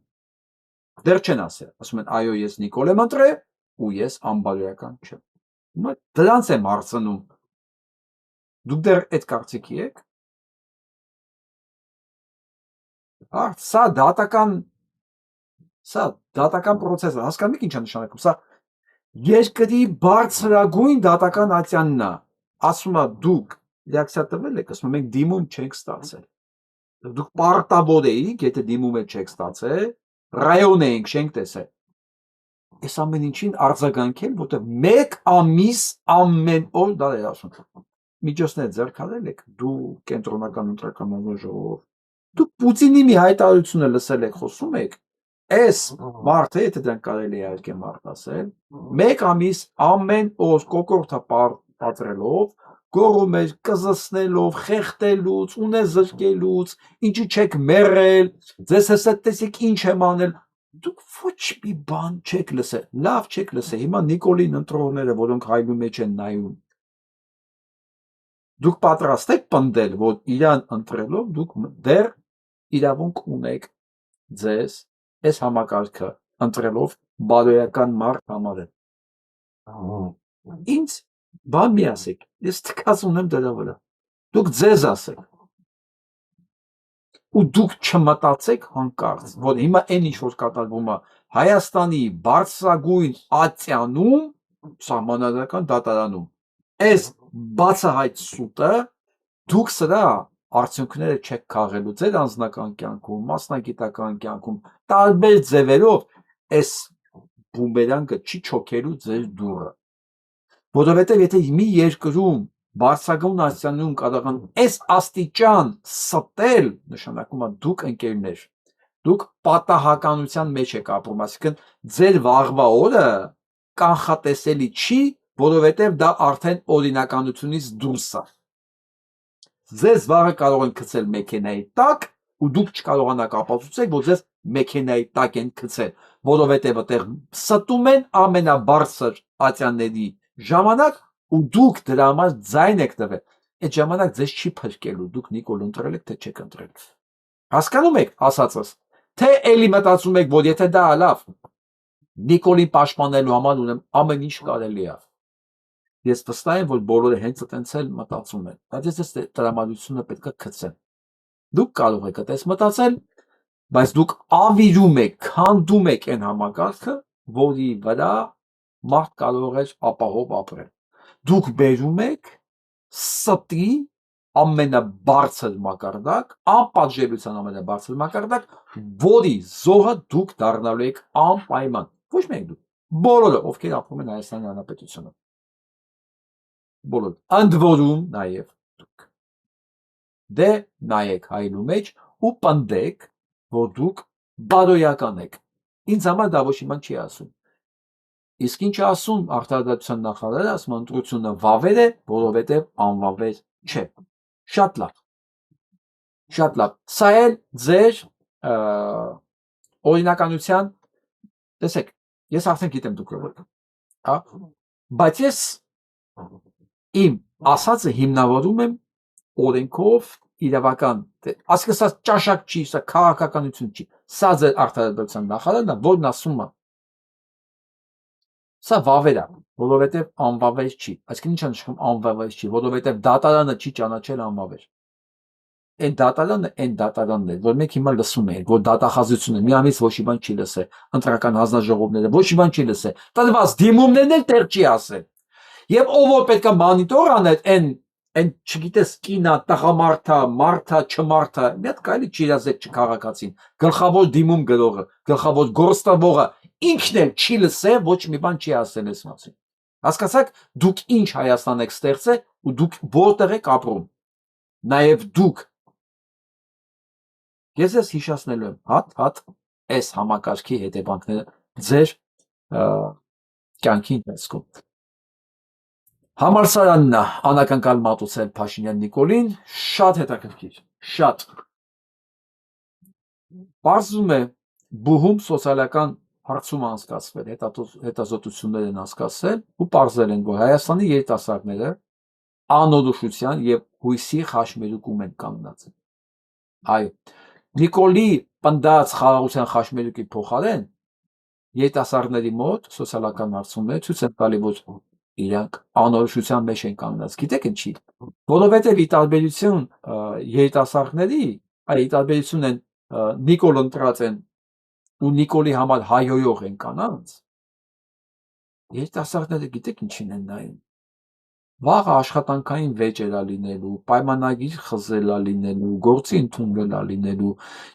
Դեռ չեն ասել, ասում են, այո, ես Նիկոլ եմ ընտրել ու ես անբարոյական չեմ։ Հիմա դրանց եմ հարցնում։ Դուք դեռ այդ կարծիքի եք։ Սա դատական process է, հասկանում եք ինչ է նշանակում, սա երկրի բարձրագույն դատական ատյանն է, ասում է դուք ռեակցիա տվել եք, ասում մենք դիմում չենք ստացել։ Դուք պարտավոր էիք, եթե դիմում չեք ստացել, ռայոն էինք, չենք տեսել։ Այս ամեն ինչին արձագանքել, որտեղ 1 ամիս ամեն օր դա է ասում։ Միջոցներ ձեռքարել եք, դու կենտրոնական ընտրական հանձնաժողով, դուք Պուտինի մի հայտարարությունը լսել եք, խոսում եք, այս մարդը, եթե դրանք կարելի է իհարկե մարդ ասել, 1 ամիս ամեն օր կոկորդը պատրելով, գոռում էր կզսնելով, խեղդելուց, ունե զրկելուց, ինչի չեք մեռել, ձեզ հեսա տեսեք ինչ եմ անել, դուք ոչ մի բան չեք լսել, լավ չեք լսել, հիմա Նիկոլին ընտրողները, որոնք հայլու մեջ են նայում, դուք պատրաստ եք պնդել, որ իրան ընտրելով դուք դեռ իրավունք ունեք ձեզ այս համակարգը ընտրելով բարոյական մարդ համարել։ Ինձ բան մի ասեք, ես թքած ունեմ դրա վրա։ Դուք ձեզ ասեք։ Ու դուք չմտածեք հանկարծ, որ հիմա այն ինչ որ կատարվում է Հայաստանի բարձրագույն ատյանում, սահմանադրական դատարանում, այս բացահայտ սուտը դուք սրա արդյունքները չեք քաղելու ձեր անձնական կյանքում, մասնագիտական կյանքում, տարբեր ձևերով այս բումերանգը չի չոքելու ձեր դուռը։ Որովհետև եթե մի երկրում բարձրագույն ատյանում կարող են այս աստիճան ստել, նշանակում է դուք ընկերներ, դուք պատահականության մեջ եք ապրում, այսինքն ձեր վաղվա օրը կանխատեսելի չի, որովհետև դա արդեն օրինականությունից դուրս է։ Ձեզ վաղը կարող են գցել մեքենայի տակ ու դուք չկարողանաք ապացուցել, որ ձեզ մեքենայի տակ են գցել, որովհետև այդտեղ ստում են ամենաբարձր ատյանների ժամանակ ու դուք դրա համար ձայն եք տվել։ Այդ ժամանակ ձեզ չի փրկելու, դուք Նիկոլ ընտրել եք, թե չեք ընտրել։ Հասկանում եք ասածս, թե էլի մտածում եք, որ եթե դա լավ, Նիկոլին պաշտպանելու համար ունեմ ամեն ինչ կարելի է։ Ես վստահ եմ, որ բոլորը հենց այդպես էլ մտածում են, բայց ես տրամադրությունը պետք է գցեմ։ Դուք կարող եք այդպես մտածել, բայց դուք ավիրում եք, քանդում եք այն համակարգը, որի վրա մարդ կարող է ապահով ապրել։ Դուք բերում եք ստի ամենաբարձր մակարդակ, անպատժելիության ամենաբարձր մակարդակ, որի զոհը դուք դառնալու եք անպայման։ Ոչ միայն դուք, բոլորը, ովքեր ապրում են Հայաստանի Հանրապետությունում։ Բոլոր, ընդ որում նաև դուք։ Դե նայեք հայլու մեջ ու պնդեք, որ դուք բարոյական եք։ Ինձ համար դա ոչ մի բան չի ասում։ Իսկ ինչ ասում արտադրության նախարարը, ասում ընտրությունը վավեր է, որովհետև անվավեր չէ։ Շատ լավ։ Շատ լավ։ Սա էլ ձեր օրինականության, տեսեք, ես արդեն գիտեմ դուք ով եք։ հա, բայց ես իմ ասածը հիմնավորում եմ օրենքով իրավական, ասկսած ճաշակ չի, սա քաղաքականություն չի, սա ձեր արտադրության նախարարն է, որն ասում է, սա վավեր է, որովհետև անվավեր չի, այսինքն ինչ է նշանակում անվավեր չի, որովհետև դատարանը չի ճանաչել անվավեր, այն դատարանն է, որ մենք հիմա լսում ենք, որ դատախազությունը միամից ոչ մի բան չի լսել, ընտրական հանձնաժողովները ոչ մի բան չի լսել, տրված դիմումներն էլ տեղ չի ասել, եւ ով որ պետք է մոնիտոր անել այն չգիտես կինա, տղամարդա, մարդա, չմարդա, մի հատ կարելի չի իրազեկ չքաղաքացին, գլխավոր դիմում գրողը, գլխավոր գործտավողը ինքն էլ չի լսել, ոչ մի բան չի ասել այս մասին։ Հասկացաք, դուք ինչ Հայաստան եք ստեղծել ու դուք որտեղ եք ապրում։ Նաեւ դուք ես ես հիշացնելու եմ հատ այս համակարգի հետևանքները ձեր կյանքի ընթացքում։ Համալսարանն է անակնկալ մատուցել Փաշինյան Նիկոլին, շատ հետաքրքիր, շատ։ Պարզվում է բուհում սոցիալական հարցում անցկացվել, հետազոտություններ են անցկացվել ու պարզել են, որ Հայաստանի երիտասարդները անորոշության եւ հույսի խաշմերուկում են կանգնած։ Այո, Նիկոլի պնդած խաղաղության խաշմերուկի փոխարեն երիտասարդների մոտ սոցիալական հարցումները ցույց են տալի, որ իրանք անորոշության մեջ են կանգնած։ Գիտեք ինչի՞։ Որովհետև ի տարբերություն երիտասարդների, այ ի տարբերություն են Նիկոլ ընտրած են ու Նիկոլի համար հայհոյող են կանանց, երիտասարդները գիտեք ինչին են նայում։ Վաղը աշխատանքային վեճերա լինելու, պայմանագիր խզելա լինելու, գործի ընդունվելա լինելու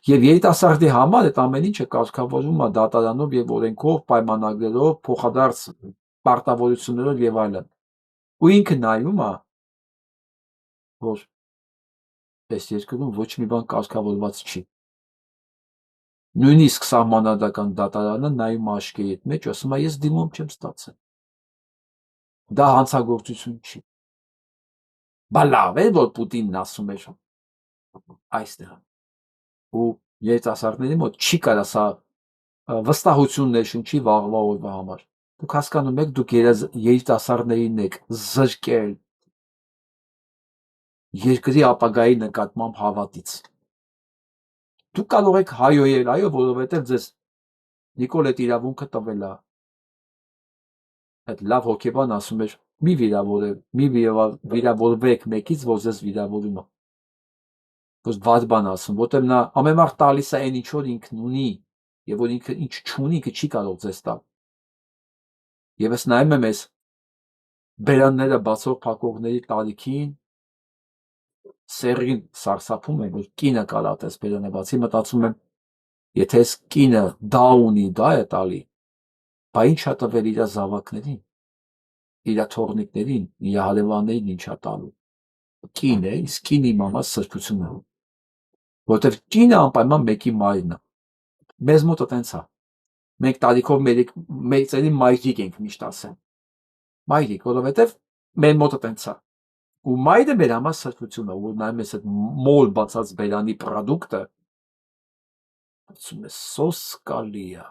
եւ երիտասարդի համար այդ ամեն ինչը կարգավորվում է դատարանով եւ օրենքով, պայմանագրերով, փոխադարձ պարտավորություններով եւ այլն։ Ու ինքը նայում է, որ այս երկրում ոչ մի բան կարգավորված չի։ Նույնիսկ սահմանադրական դատարանը նայում աչքի հետ մեջ, ասում է ես դիմում չեմ ստացել։ Դա հանցագործություն չի։ Բա լավ է, որ Պուտինն ասում էր այստեղ։ Ու երիտասարդների մոտ չի կարա սա վստահություն ներշնչի վաղվա օրվա համար։ Դուք հասկանում եք, դուք երիտասարդներին եք զրկել երկրի ապագայի նկատմամբ հավատից։ Դուք կարող եք հայոյել, այո, որովհետև ձեզ Նիկոլ այդ իրավունքը տվել է։ Այդ լավ հոգեբան ասում էր, մի վիրավորվեք մեկից, որ ձեզ վիրավորում է։ Որ վատ բան ասում, որտեղ նա ամենամարդ տալիս է այն ինչ որ ինքն ունի, եւ որ ինքը ինչ չունի, ինքը չի կարող ձեզ տալ։ Եվ ես նայում եմ այս բերանները բացող փակողների տարիքին, սերին սարսափում եմ, որ կինը կարատես բերանը բացի, մտածում եմ, եթե այս կինը դա ունի, դա է տալի, բա ինչ է տվել իր զավակներին, իր թողնիկներին, իր հարևաններին ինչ է տալու։ Կին է, իսկ կինը իմանա սրբությունը։ Որտեվ կինը անպայման մեկի մայրն է։ Մեզ մոտ տենց է։ Մենք տարիքով մեծերի մայրիկ ենք միշտ ասել։ Մայրիկ, որովհետև մեր մոտը տենց է։ Ու մայրը մեր համար սրբություն է, որ նայում ես այդ մոլ բացած բերանի պրոդուկտը, ասում ես սոսկալի է։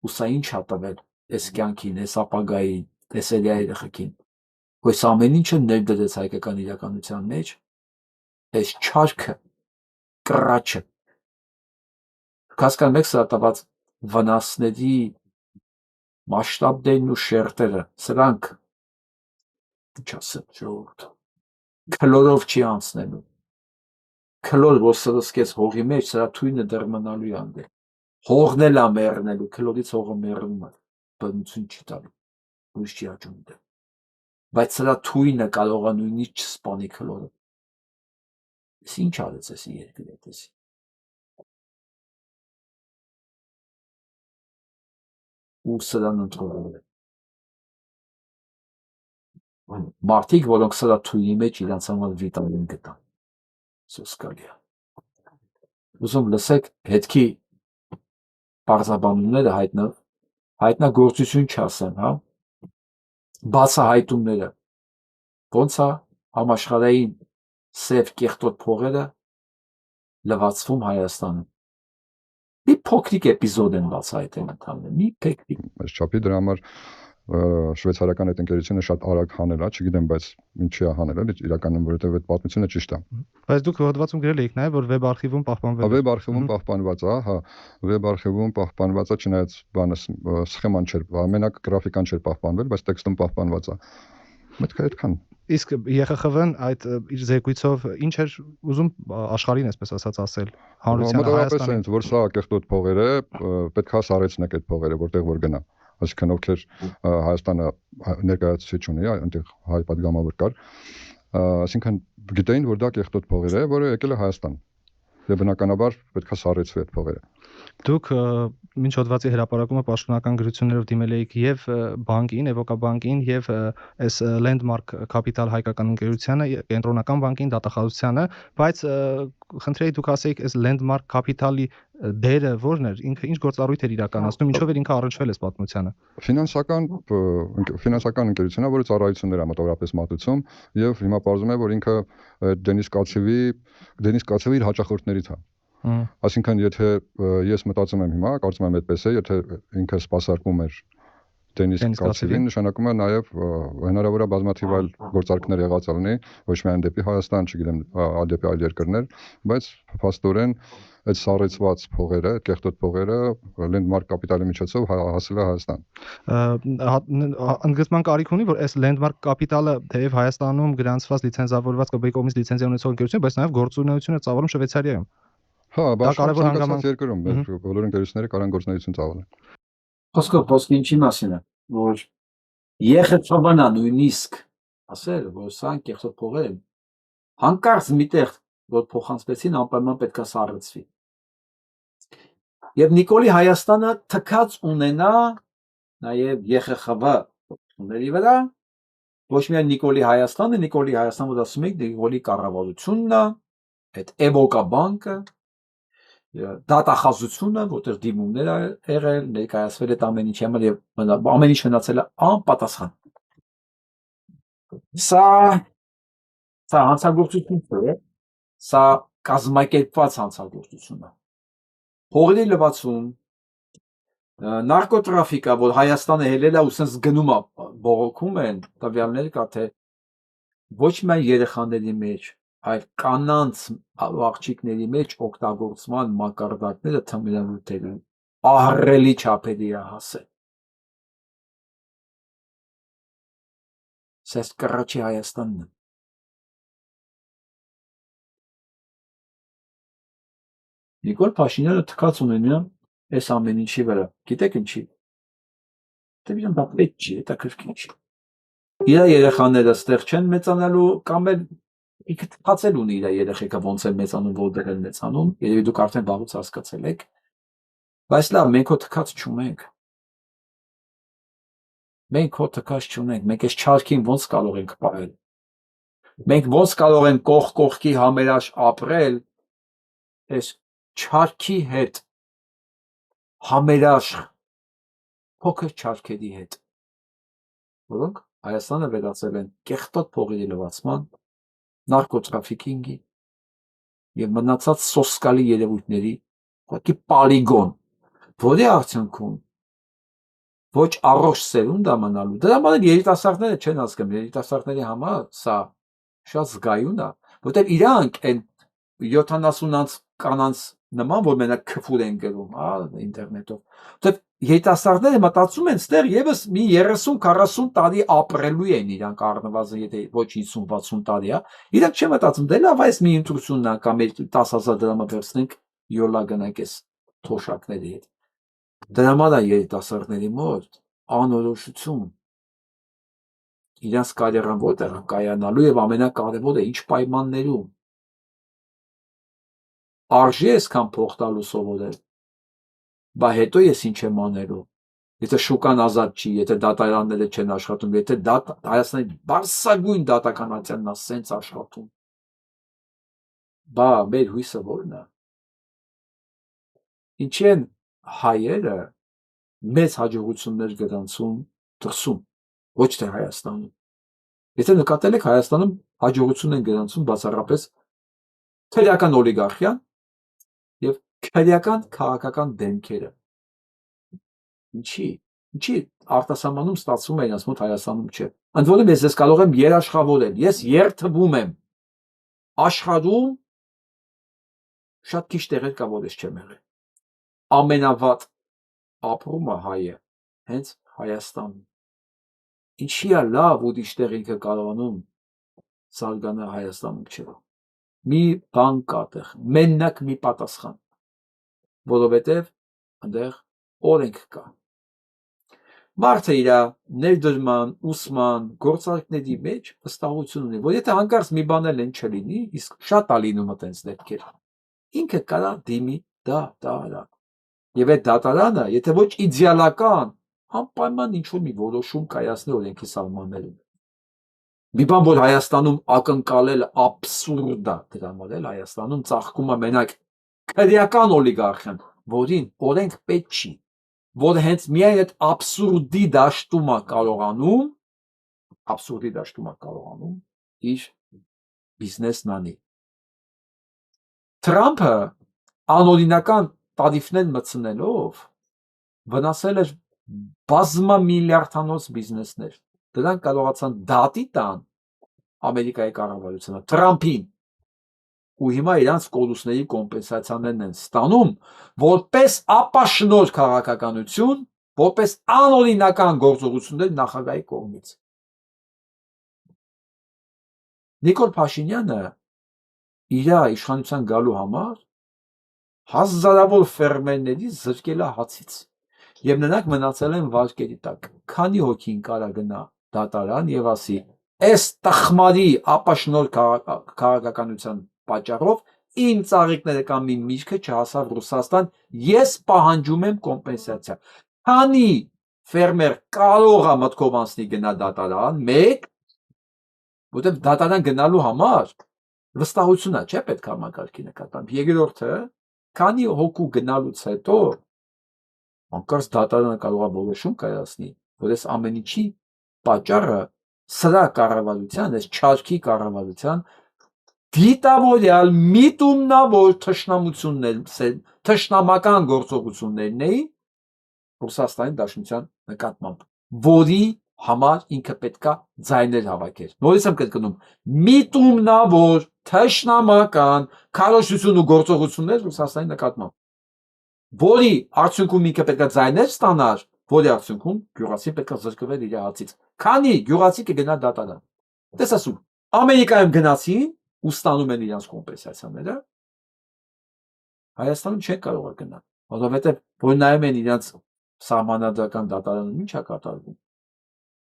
Ու սա ինչ է տվել այս կյանքին, այս ապագային, տեսելի է երեխեքին։ Այս ամեն ինչը ներդրեց հայկական իրականության մեջ, այս չարքը, կռաչը։ Հասկանում եք սրա տված վնասների մասշտաբներն ու շերտերը, սրանք ինչ ասեմ, ժողովուրդ, քլորով չի անցնելու։ Քլոր, որ սրսկեց հողի մեջ, սրա թույնը դեռ մնալու է անդե։ Հողն էլ է մեռնելու, քլորից հողը մեռնում է, բնություն չի տալու, ուրիշ չի աճում դե։ Բայց սրա թույնը կարող է նույնիսկ չսպանի քլորը։ Ես ինչ արեց այս երկրի հետ էսի։ Ու սրան ընդրողել է։ Մարդիկ, որոնք սրա թույնի մեջ իրանց համար վիտամին գտան։ Սոսկալի է։ Ուզում լսեք հետքի պարզաբանումները հայտնագործություն չասեմ, հա։ Բացահայտումները։ Ոնց է համաշխարհային սև կեղտոտ փողերը լվացվում Հայաստանում։ մի փոքրիկ էպիզոդ են բացահայտել ընդհանրապես, մի փոքրիկ։ Այս չափի դրա համար շվեյցարական այդ ընկերությունը շատ արագ հանել է, չգիտեմ, բայց ինչի է հանել, էլի իրականում, որովհետև այդ պատմությունը ճիշտ է։ Բայց դուք հոդվածում գրել եք նաև, որ վեբ արխիվում պահպանվել է։ Վեբ արխիվում պահպանված է, հա, վեբ արխիվում պահպանված է, չնայած բանը սխեման չէր, մենակ գրաֆիկան չէր պահպանվել, բայց տեքստում պահպանված է։ Մտքը այդքան։ Իսկ ԵԽԽՎ-ն այդ իր զեկույցով ինչ էր ուզում աշխարհին, այսպես ասած, ասել հանրությանը Հայաստանին, որ սա կեղտոտ փողեր է, պետք է սարեցնեք այդ փողերը, որտեղ որ գնա։ Այսինքն ովքեր Հայաստանը ներկայացուցիչ ունի, այնտեղ հայ падգամավոր կար, այսինքն գիտեին, որ դա կեղտոտ փողեր է, որը եկել է Հայաստան։ Եվ բնականաբար պետք է սարեցվի այդ փողերը։ Դուք մինչ հոդվածի հրապարակումը պաշտոնական գրություններով դիմել եք եւ բանկին, Էվոկաբանկին եւ այս Landmark Capital հայկական ընկերությանը, կենտրոնական բանկին, դատախազությանը, բայց խնդրեի դուք ասեիք, այս Landmark Capital-ի դերը ո՞րն էր, ինքը ինչ գործառույթ էր իրականացնում, ինչով էր ինքը առնչվել այս պատմությանը։ Ֆինանսական ընկերություն է, որը ծառայություններ է մոտավորապես մատուցում եւ հիմա պարզում է, որ ինքը Դենիս Կացևի իր հաճախորդներից է։ Այսինքն եթե ես մտածում եմ հիմա, կարծում եմ այդպես է, եթե ինքը սպասարկում էր Դենիս Կացևին, նշանակում է նաև հնարավոր է բազմաթիվ այլ գործարքներ եղած լինի, ոչ միայն դեպի Հայաստան, չգիտեմ, դեպի այլ երկրներ, բայց փաստորեն այդ սառեցված փողերը, այդ կեղտոտ փողերը Landmark Capital-ի միջոցով հասել է Հայաստան։ Ընդգծման կարիք ունի, որ այս Landmark Capital-ը թեև Հայաստանում գրանցված լիցենզավորված ԿԲ-ի կողմից լիցենզիա ունեցող ընկերություն է, բայց նաև գործունեություն է ծավալում Շվեյցարիայում։ Հա, բարձրացած երկրում մեր բոլոր ընկերությունները կարան գործունեություն ծավալեն։ Խոսքը ինչի մասին է, որ ԵԽԽՎ-ն նույնիսկ ասել, որ սա կեղտոտ փողեր են, հանկարծ միտեղ որ փոխանցվեցին անպայման պետքա սառեցվի։ Եվ Նիկոլի Հայաստանը թքած ունենա նաև ԵԽԽՎ ների վրա, ոչ միայն Նիկոլի Հայաստանը, որ ասում եք Նիկոլի կառավարությունն է, այդ Էվոկաբանկը, դատախազությունը, որտեղ դիմումներ է եղել, ներկայացվել այդ ամեն ինչի համար եւ ամեն ինչ մնացել է անպատասխան։ Սա հանցագործություն չէ, սա կազմակերպված հանցագործություն է։ Փողերի լվացում, նարկոտրաֆիկա, որ Հայաստանը հելել է ու sense գնում է, բողոքում են տվյալներ կա թե ոչ միայն երեխաների մեջ, այլ կանանց աղջիկների մեջ օգտագործման մակարդակները թմրանյութերի ահռելի չափերի է հասել։ Սա Կռաչի Հայաստանն է։ Նիկոլ Փաշինյանը թքած ունենա այս ամեն ինչի վրա։ Գիտեք ինչի։ Դե իրեն դա պետք չի, հետաքրքիր չի։ Իր երեխաները ստեղ չեն մեծանալու կամ էլ ինքը թքածել ունի իր երեխեքը ոնց են մեծանում, որտեղ են մեծանում, երևի դուք արդեն վաղուց հասկացել եք։ Բայց լավ, մենք հո թքած չունենք։ Մենք հո թքած չունենք, մենք այս չարքին ոնց կարող ենք ապրել։ Մենք ոնց կարող ենք կողքի համերաշխ ապրել այս չարքի հետ, համերաշխ փոքր չարքերի հետ, որոնք Հայաստանը վերածել են կեղտոտ փողերի լվացման, նարկոտրաֆիկինգի եւ մնացած սոսկալի երևույթների ուղղակի պոլիգոն, որի արդյունքում ոչ առողջ սերունդ է մնալու։ Դրա համար երիտասարդները չեն հասկանում, երիտասարդների համար սա շատ զգայուն է, որտեղ իրանք այն 70 կանանց նման, որ մենակ քֆուր են գրում, ինտերնետով։ Որտեղ երիտասարդները մտածում են, ստեղ եւս մի 30-40 տարի ապրելու են իրանք առնվազն, եթե ոչ 50-60 տարի է։ Իրանք չեն մտածում, դե լավ, այս մի ընտրությունն է կամ 10,000 դրամը վերցնենք, յոլա գնանք այս թոշակների հետ։ Դրա համար է երիտասարդների մոտ անորոշություն։ Իրանց կարիերան որտեղ է կայանալու եւ ամենակարևորը ինչ պայմաններում։ Արժի այսքան փող տալու սովորել։ Բա հետո ես ինչ եմ անելու։ Եթե շուկան ազատ չի, եթե դատարանները չեն աշխատում, եթե Հայաստանի բարձրագույն դատականությունն է սենց աշխատում։ Բա մեր հույսը ո՞րն է։ Ինչի են հայերը մեծ հաջողություններ գրանցում դրսում, ոչ թե Հայաստանում։ Եթե նկատել եք, Հայաստանում հաջողություն են գրանցում բացառապես թերական օլիգարխիան եւ քրեական քաղաքական դեմքերը։ Ինչի արտասահմանում ստացվում է իրաց մոտ Հայաստանում չէ։ Ընդ որում ես կարող եմ երաշխավորել, ես երթվում եմ աշխարհում շատ քիչ տեղեր կա, որ ես չեմ եղել։ Ամենավատ ապրումը հայ է հենց Հայաստանում։ Ինչի է լավ ուրիշ տեղ ինքը կարողանում զարգանալ Հայաստանում չէ։ Մի բան կա տեղ, մենակ մի պատասխան, որովհետև այնտեղ օրենք կա։ Մարդը իր ներդրման, ուսման, գործարքների մեջ վստահություն ունի, որ եթե հանկարծ մի բան էլ չլինի, իսկ շատ է լինում այդպես դեպքեր, ինքը կարա դիմի դատարան։ Եվ այդ դատարանը, եթե ոչ իդեալական, անպայման ինչ-որ մի որոշում կայացնի օրենքի սահմաններում։ Մի բան, որ Հայաստանում ակնկալել աբսուրդ է դրա համար էլ Հայաստանում ծաղկում է մենակ քրեական օլիգարխիան, որին օրենք պետք չի, որ հենց միայն այդ աբսուրդի դաշտում է կարողանում իր բիզնեսն անի։ Թրամփը անօրինական տարիֆներ մտցնելով վնասել էր բազմամիլիարդանոց բիզնեսներ։ Դրանք կարողացան դատի տան Ամերիկայի կառավարությունը, Թրամփին, ու հիմա իրանց կորուստների կոմպենսացիաներն են ստանում որպես ապաշնոր քաղաքականություն, որպես անօրինական գործողություններ նախագահի կողմից։ Նիկոլ Փաշինյանը իր իշխանության գալու համար հազարավոր ֆերմերների զրկել է հացից եւ նրանք մնացել են վարկերի տակ։ Քանի հոգին կարա գնա դատարան եւ ասի, այս տխմարի ապաշնոր քաղաքականության պատճառով իմ ծաղիկները կամ իմ միրգը չհասավ Ռուսաստան, ես պահանջում եմ կոմպենսացիա։ Քանի ֆերմեր կարող է մտքով անցնի գնա դատարան, մեկ, որտեղ դատարան գնալու համար վստահություն է, չէ՞ պետք համակարգի նկատմամբ։ Երկրորդը, քանի հոգու գնալուց հետո անկարծ դատարանը կարող է որոշում կայացնի, որ այս ամեն ինչի պատճառը սրա կառավարության, այս չարքի կառավարության դիտավորյալ միտումնավոր թշնամական գործողություններն էին Ռուսաստանի Դաշնության նկատմամբ, որի համար ինքը պետքա ձայներ հավաքեր։ Նորից եմ կրկնում, միտումնավոր թշնամական քարոզություն ու գործողություններ Ռուսաստանի նկատմամբ, որի արդյունքում ինքը պետքա ձայներ ստանար, որի արդյունքում գյուղացին պետքա զրկվել իր հացից։ Քանի գյուղացի կգնա դատարան։ Տես ասում, Ամերիկայում գնացին ու ստանում են իրենց կոմպենսացիաները, Հայաստանում չեն կարող գնալ, որովհետև որ նայում են իրենց սահմանադրական դատարանում ինչ է կատարվում։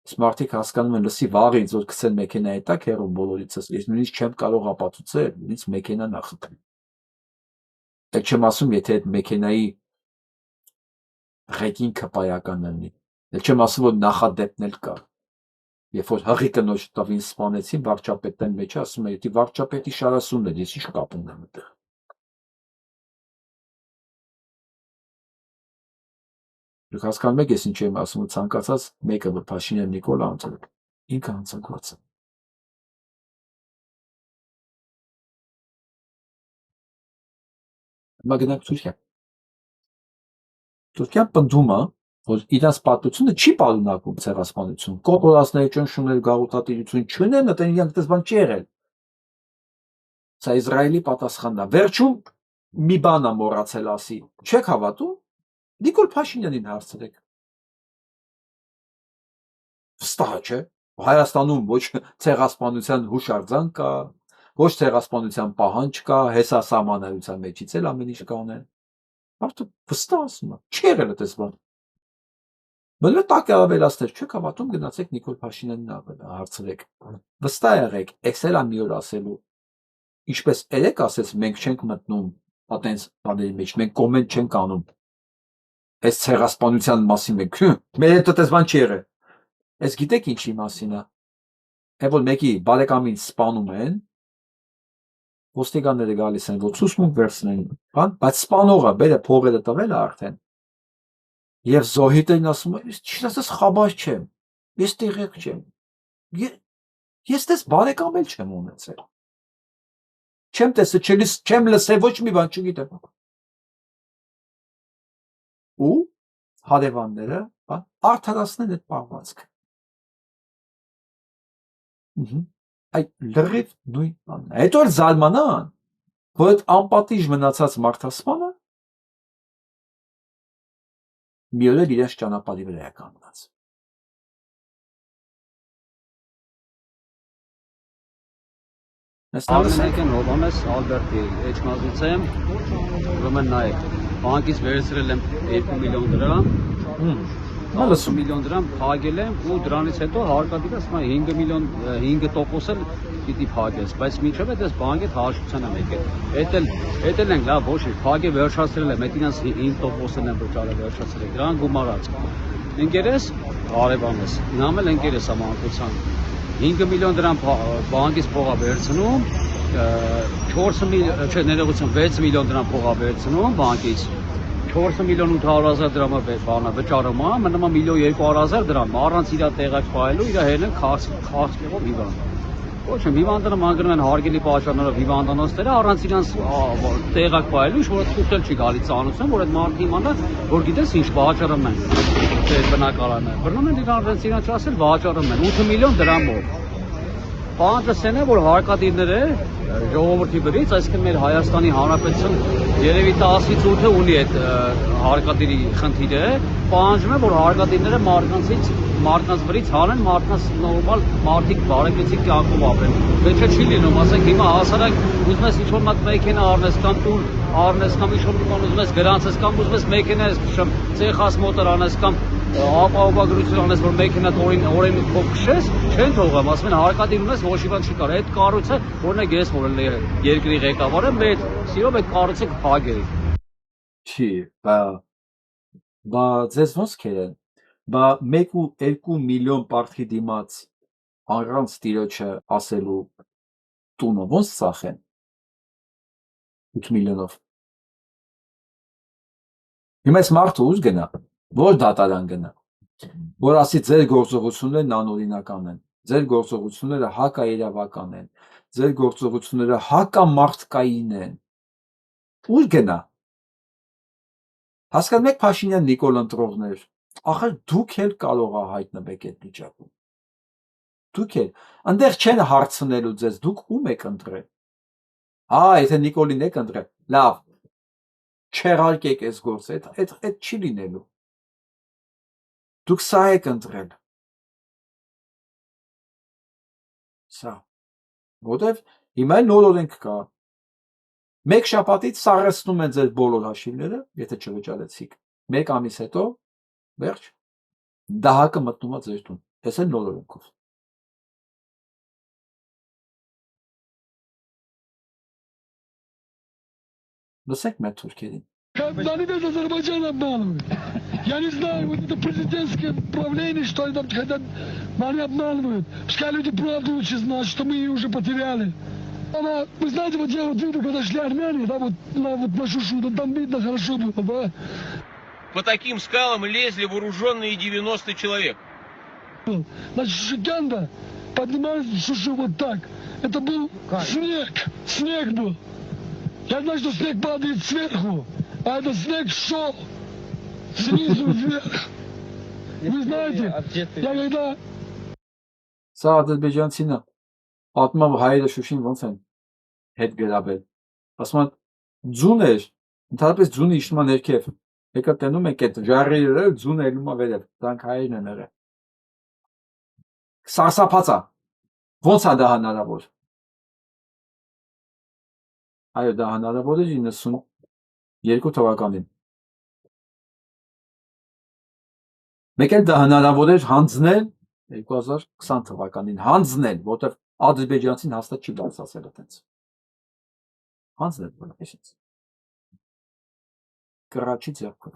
Մարդիկ հասկանում են, լսի վաղ ինձ որ գցեն մեքենայի տակ հեռում բոլորիցս, ես նույնիսկ չեմ կարող ապացուցել, ինձ մեքենան է խփել։ Դե չեմ ասում, եթե այդ մեքենայի ղեկին քպայական լինի։ Դե չեմ ասում, որ նախադեպն էլ կա։ Երբ որ հղի կնոջ տվին սպանեցին, վարչապետն մեջ ասում է, եթե վարչապետի շարասունն է, ես ինչ կապ ունեմ այդտեղ։ Դուք հասկանում եք, ես ինչ եմ ասում, ցանկացած մեկը որ Փաշինյան Նիկոլ անցել, ինքը հանցագործ է։ Հիմա գնանք Թուրքիա։ Թուրքիան պնդում է, որ իրաց պատմությունը չի պարունակում ցեղասպանություն, կոտորածների ճնշումներ, գաղութատիրություն չունեն, այդտեղ իրանք դες բան չի եղել։ Սա Իսրայելի պատասխանն է։ Վերջում մի բան է մոռացել ասի։ Չեք հավատում։ Նիկոլ Փաշինյանին հարցրեք։ Վստահ չէ։ Հայաստանում ոչ ցեղասպանության հուշարձան կա, ոչ ցեղասպանության պահանջ կա, հեսա սահմանադրության մեջից էլ ամեն ինչ կանեն։ Մարդը վստահ ասում է, չի եղել այդպես բան։ Բնավ տակ ավելացներ, չեք հավատում, գնացեք Նիկոլ Փաշինյանին հարցրեք։ Վստահ եղեք, էքսել է մի օր ասելու։ Ինչպես երեք ասեց, մենք չենք մտնում այտենց բաների մեջ, մենք կոմենտ չենք անում։ Այս ցեղասպանության մասին մենք, մեր հետ այդպես բան չի եղել։ Այս գիտեք ինչի մասին է։ Այն որ մեկի բարեկամին սպանում են, ոստիկանները գալիս են, որ ցուցմունք վերցնեն, բան, բայց սպանողը բերը փողերը տվել է արդեն։ Եվ զոհիտերն ասում են, ես խաբար չեմ, ես տեղյակ չեմ։ Ես դες բարեկամ էլ չեմ ունեցել։ Չեմ տեսել, չեմ լսել ոչ մի բան, չգիտեմ։ ու հարևանները արդարացնել այդ պահվածքը։ Այդ լրիվ նույն բանն է։ Հետո էլ զարմանան, որ այդ անպատիժ մնացած մարդասպանը մի օր էլ իրենց ճանապարհի վրա է կանգնած։ Արմենական Հովանես Ալբերտի էջմազից եմ, ուրեմն նայեք, բանկից վերցրել եմ 2 միլիոն դրամ, 10 միլիոն դրամ փակել եմ ու դրանից հետո հարկադիրը ասում է 5 միլիոն 5% էլ պիտի փակես, բայց մինչև այդ բանկի հաշվության եմ եկել։ Էդ էլ ենք լավ, ոչ է, փակե վերջացրել եմ, այդ ինձ 5%-ն եմ վճարել վերջացրել, դրան գումարած։ Ընկերես հարևանս, ինձ էլ ընկերես է մանկության 5 միլիոն դրամ բանկից փող է վերցնում, 6 միլիոն դրամ փող է վերցնում բանկից, 4 միլիոն 800,000 դրամը բանը վճարում է, մնում է 1,200,000 դրամ, առանց իր տեղակ ֆայլու, իր հերն քարսկեղով հիվանդ։ Ոչ եմ, հիվանդները մանգնում են հարգելի պատճառներով հիվանդանոցները, առանց իրանց տեղակ ֆայլու, ինչ որ ցույցել չի գալի ծանոթություն, որ այդ մարդը իմանա, որ գիտես ինչ վաճառում են այդ բնակարանը։ Բռնում են իրանց ասել վաճառում են 8 միլիոն դրամով։ Պանտեսն է, որ հարկադիրները ժողովրդի վրից, այսինքն մեր Հայաստանի Հանրապետություն երևի 10-ից 8-ը ունի այդ հարկադիրի խնդիրը, պահանջում է, որ հարկադիրները մարդկանց վրից հանեն, մարդկանց նորմալ մարդիկ բարեկեցիկ կյանքով ապրեն։ Պետք չի լինում, ասենք հիմա հասարակ ուզում ես ինչ-որ մատ մեքենա առնես կամ տուն առնես կամ ինչ-որ բան ուզում ես գրանցես կամ ուզում ես մեքենա ցեխաս մոտոր անես կամ ապահովագրություն անես, որ մեքենատ օրեն փող քշես, չեն թողում, ասում են հարկադիր ունես, ոչ մի բան չի կարող։ Այդ կառույցը, օրինակ ես որ երկրի ղեկավարը, մեր սիրով այդ կառույցը կփակեի։ Չի, բա ձեզ ոնց կերեն։ Բա 1.2 միլիոն պարտքի դիմաց առանց տիրոջը ասելու տունը ոնց ծախեն 8 միլիոնով։ Հիմա այս մարդը ուզ գնա, որ դատարան գնա, որ ասի ձեր գործողություններն անօրինական են, ձեր գործողությունները հակաիրավական են, ձեր գործողությունները հակամարտկային են։ Ուր գնա։ Հասկանում եք Փաշինյան Նիկոլ ընտրողներ, ախր դուք էլ կարող ա հայտնվեք այդ վիճակում։ Դուք էլ, այնտեղ չեն հարցնելու ձեզ, դուք ում եք ընտրել։ Եթե Նիկոլին եք ընտրել, լավ, չեղարկեք այս գործը, այդ չի լինելու։ Դուք սա եք ընտրել։ Սա, որտեվ հիմա նոր օրենք կա։ Մեկ շաբաթից սառեցնում են ձեր բոլոր հաշիվները, եթե չվճարեցիք։ Մեկ ամիս հետո, վերջ, դահակը մտնում է ձեր տուն։ Այս էլ նոր օրենքով։ Լսեք մեր թուրքերին։ Когда они без Азербайджана обманывают. Я не знаю, вот это президентское правление, что они там хотят, они обманывают. Пускай люди правду лучше знают, что мы ее уже потеряли. Вы знаете, вот я вот видел, когда шли армяне, да, вот на Шушу, да, там видно хорошо было, да. По таким скалам лезли вооруженные 90 человек. Значит, Шушикянда поднимались в Шушу вот так. Это был снег был. Я знаю, что снег падает сверху, а это снег шел снизу вверх. Вы знаете, я когда... Սա ադրբեջանցին է, պատմում եմ հայերը Շուշին ոնց են հետ գրավել։ Ասում են ձուն էր, ընդհանրապես ձունը իջնում է ներքև։ Եկա տենում եք այդ ժառերը, ձունը ելնում է վերև, դրանք հայերն են եղել։ Սարսափած է։ Ոնց է դա հնարավոր։ Այո, դա հնարավոր է 92 թվականին։ Մեկ էլ դա հնարավոր էր հանձնել 2020 թվականին, հանձնել, որտեղ ադրբեջանցին հաստատ չի բացասել այդպես։ Հանձնել բնականից։ Կրաչի ձեռքով,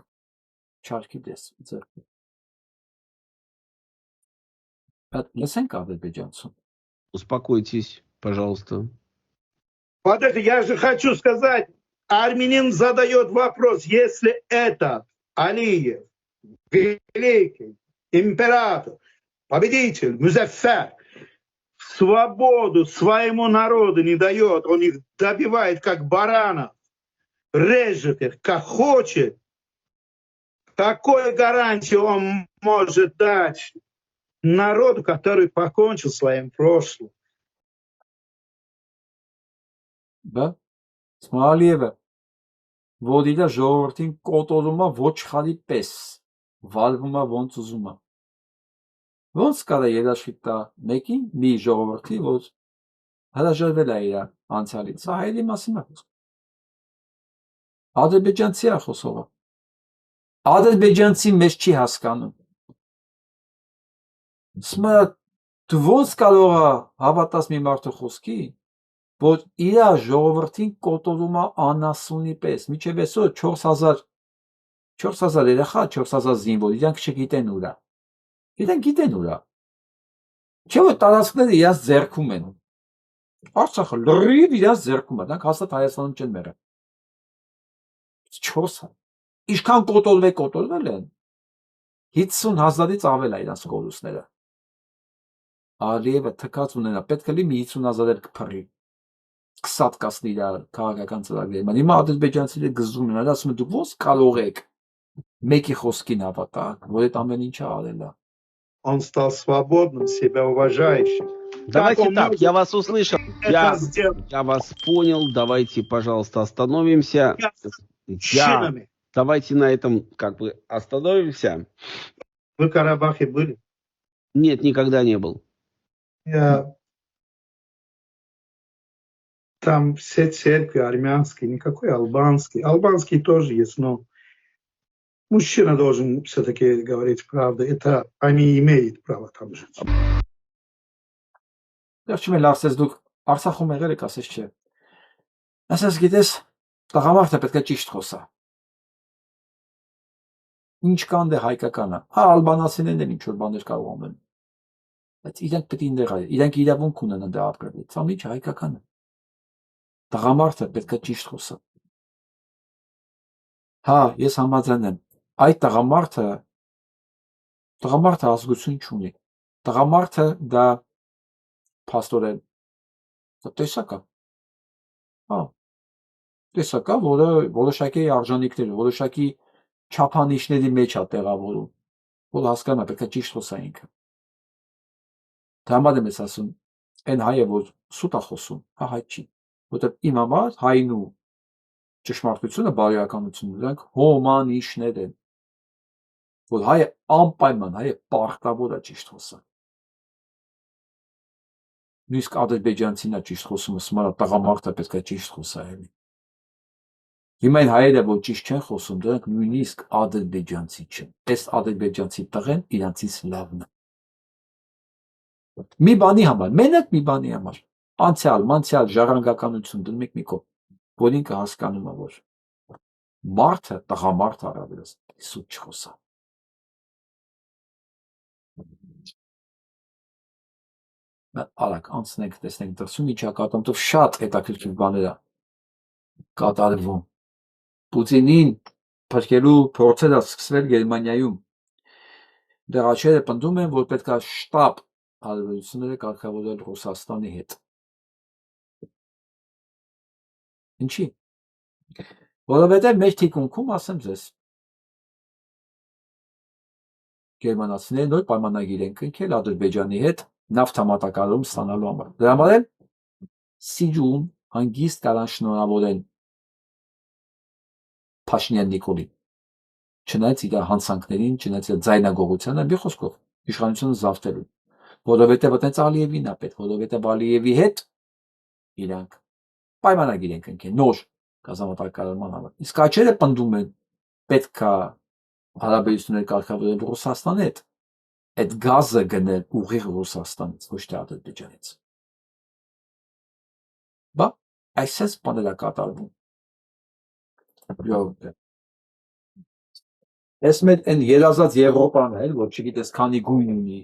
չարքի ձեռքով։ Լսենք ադրբեջանցուն։ Успокойтесь, пожалуйста. Подожди, я же хочу сказать, армянин задает вопрос, если этот Алиев, великий император, победитель, музаффар, свободу своему народу не дает, он их добивает как баранов, режет их как хочет, Какой гарантии он может дать народу, который покончил своим прошлым? Բա Սմալիևը որ իր ժողովրդին կոտորում է ոչխարի պես, վալվում է ոնց ուզում է։ Ոնց կարա երաշխիք տա մեկին մի ժողովրդի, որ հրաժարվել է իր անցյալից։ Սա հայերի մասին է խոսքը։ Ադրբեջանցի է խոսողը։ Ադրբեջանցի մեզ չի հասկանում։ Սմա դու ոնց կարող է հավատաս մի մարդու խոսքի, որ իր ժողովրդին կոտորում է անասունի պես։ Միջև այսօր 4000 երեխա, 4000 զինվոր, իրանք չգիտեն ուրա։ Իրանք գիտեն ուրա։ Չէ՞ որ տարածքները իրաց ձեռքում են։ Արցախը լրիվ իրաց ձեռքում է, դրանք հաստատ Հայաստանում չեն մեռել։ 4 Ինչքան կոտորվել են 50,000-ից ավել է իրանց կորուստները։ Ալիևը թքած ունենա, պետք է լի մի 50,000 էլ կփռի։ Կսատ կասնի իր քաղաքական ծրագրերը։ Հիմա ադրբեջանցիները գզում են, ասում են դուք ո՞նց կարող եք մեկի խոսքին հավատալ, որ այդ амեն ինչը արել է։ Он стал свободным, себя уважающим. Давайте он так, может я вас услышал, это сделать? я вас понял, давайте, пожалуйста, остановимся. Мужчинами. Давайте на этом как бы остановимся. Вы в Карабахе были? Нет, никогда не был. Там все церкви армянские, никакой албанский. Албанский тоже есть, но мужчина должен все-таки говорить правду. Это они имеют право там жить. Վերջում էլ ասես դուք Արցախում եղել եք, ասես չէ։ Ասես գիտես, տղամարդը պետք է ճիշտ խոսա։ Ինչ կան դե հայկականը։ Հա ալբանացիներն էլ ինչ որ բաներ կարող են։ Բայց իրանք պետք է ինդեղա, իրանք իրավունք ունեն դա ապրել։ Սա ինչ հայկականը։ Տղամարդը պետք է ճիշտ խոսա։ Հա, ես համաձայն եմ։ Այդ տղամարդը ազգություն չունի։ Տղամարդը դա փաստորեն տեսակ է։ Հա, տեսակ է, որը որոշակի արժանինքներ, որոշակի չափանիշների մեջ է տեղավորում, որ հասկանում է, պետք է ճիշտ խոսա ինքը։ Դա համար եմ ես ասում, այն հայը, որ սուտ է խոսում, հա հայ չի, որտեղ իմ համար հայն ու ճշմարտությունը, բարոյականությունը, դրանք հոմանիշներ են, որ հայը անպայման, հայը պարտավոր է ճիշտ խոսա։ Նույնիսկ ադրբեջանցին է ճիշտ խոսում, ասում է տղամարդը պետք է ճիշտ խոսա էլի։ Հիմա այն հայերը, որ ճիշտ չեն խոսում, դրանք նույնիսկ ադրբեջանցի չեն։ Այս ադրբեջանցի տղեն իրանցից լավն է։ Մի բանի համար, մենակ մի բանի համար, անցյալ ժառանգականություն դնում եք մի կողմ, որ ինքը հասկանում է, որ մարդը, տղամարդը առավելս սուտ չխոսա։ Արագ անցնենք, տեսնենք դրսում ինչա կատարվում, շատ հետաքրքիր բաներ է կատարվում։ Պուտինին փրկելու փորձերը սկսվել Գերմանիայում։ Դեռ աչքերը պնդում են, որ պետք է շտապ հարաբերությունները կարգավորել Ռուսաստանի հետ։ Ինչի՞։ Որովհետև մեր թիկունքում, ասեմ ձեզ, գերմանացիները նոր պայմանագիր են կնքել Ադրբեջանի հետ նավթամատակարարում ստանալու համար։ Դրա համար էլ Սիջուն հանգիստ կարան շնորհավորեն Փաշինյան Նիկոլին։ Չնայած իր հանցանքներին, չնայած իր ձայնագողությանը, մի խոսքով իշխանությունը զավթելու, որովհետև այդպես Ալիևին է պետք, որովհետև Ալիևի հետ իրանք պայմանագիր են կնքել նոր գազամատակարարման համար։ Իսկ աչքերը պնդում են պետք է հարաբերություններ կարգավորել Ռուսաստանի հետ, այդ գազը գնել ուղիղ Ռուսաստանից, ոչ թե Ադրբեջանից։ Բա այսպես բաներ է կատարվում։ Ես մեր այն երազած Եվրոպան է, որ չգիտես քանի գույն ունի։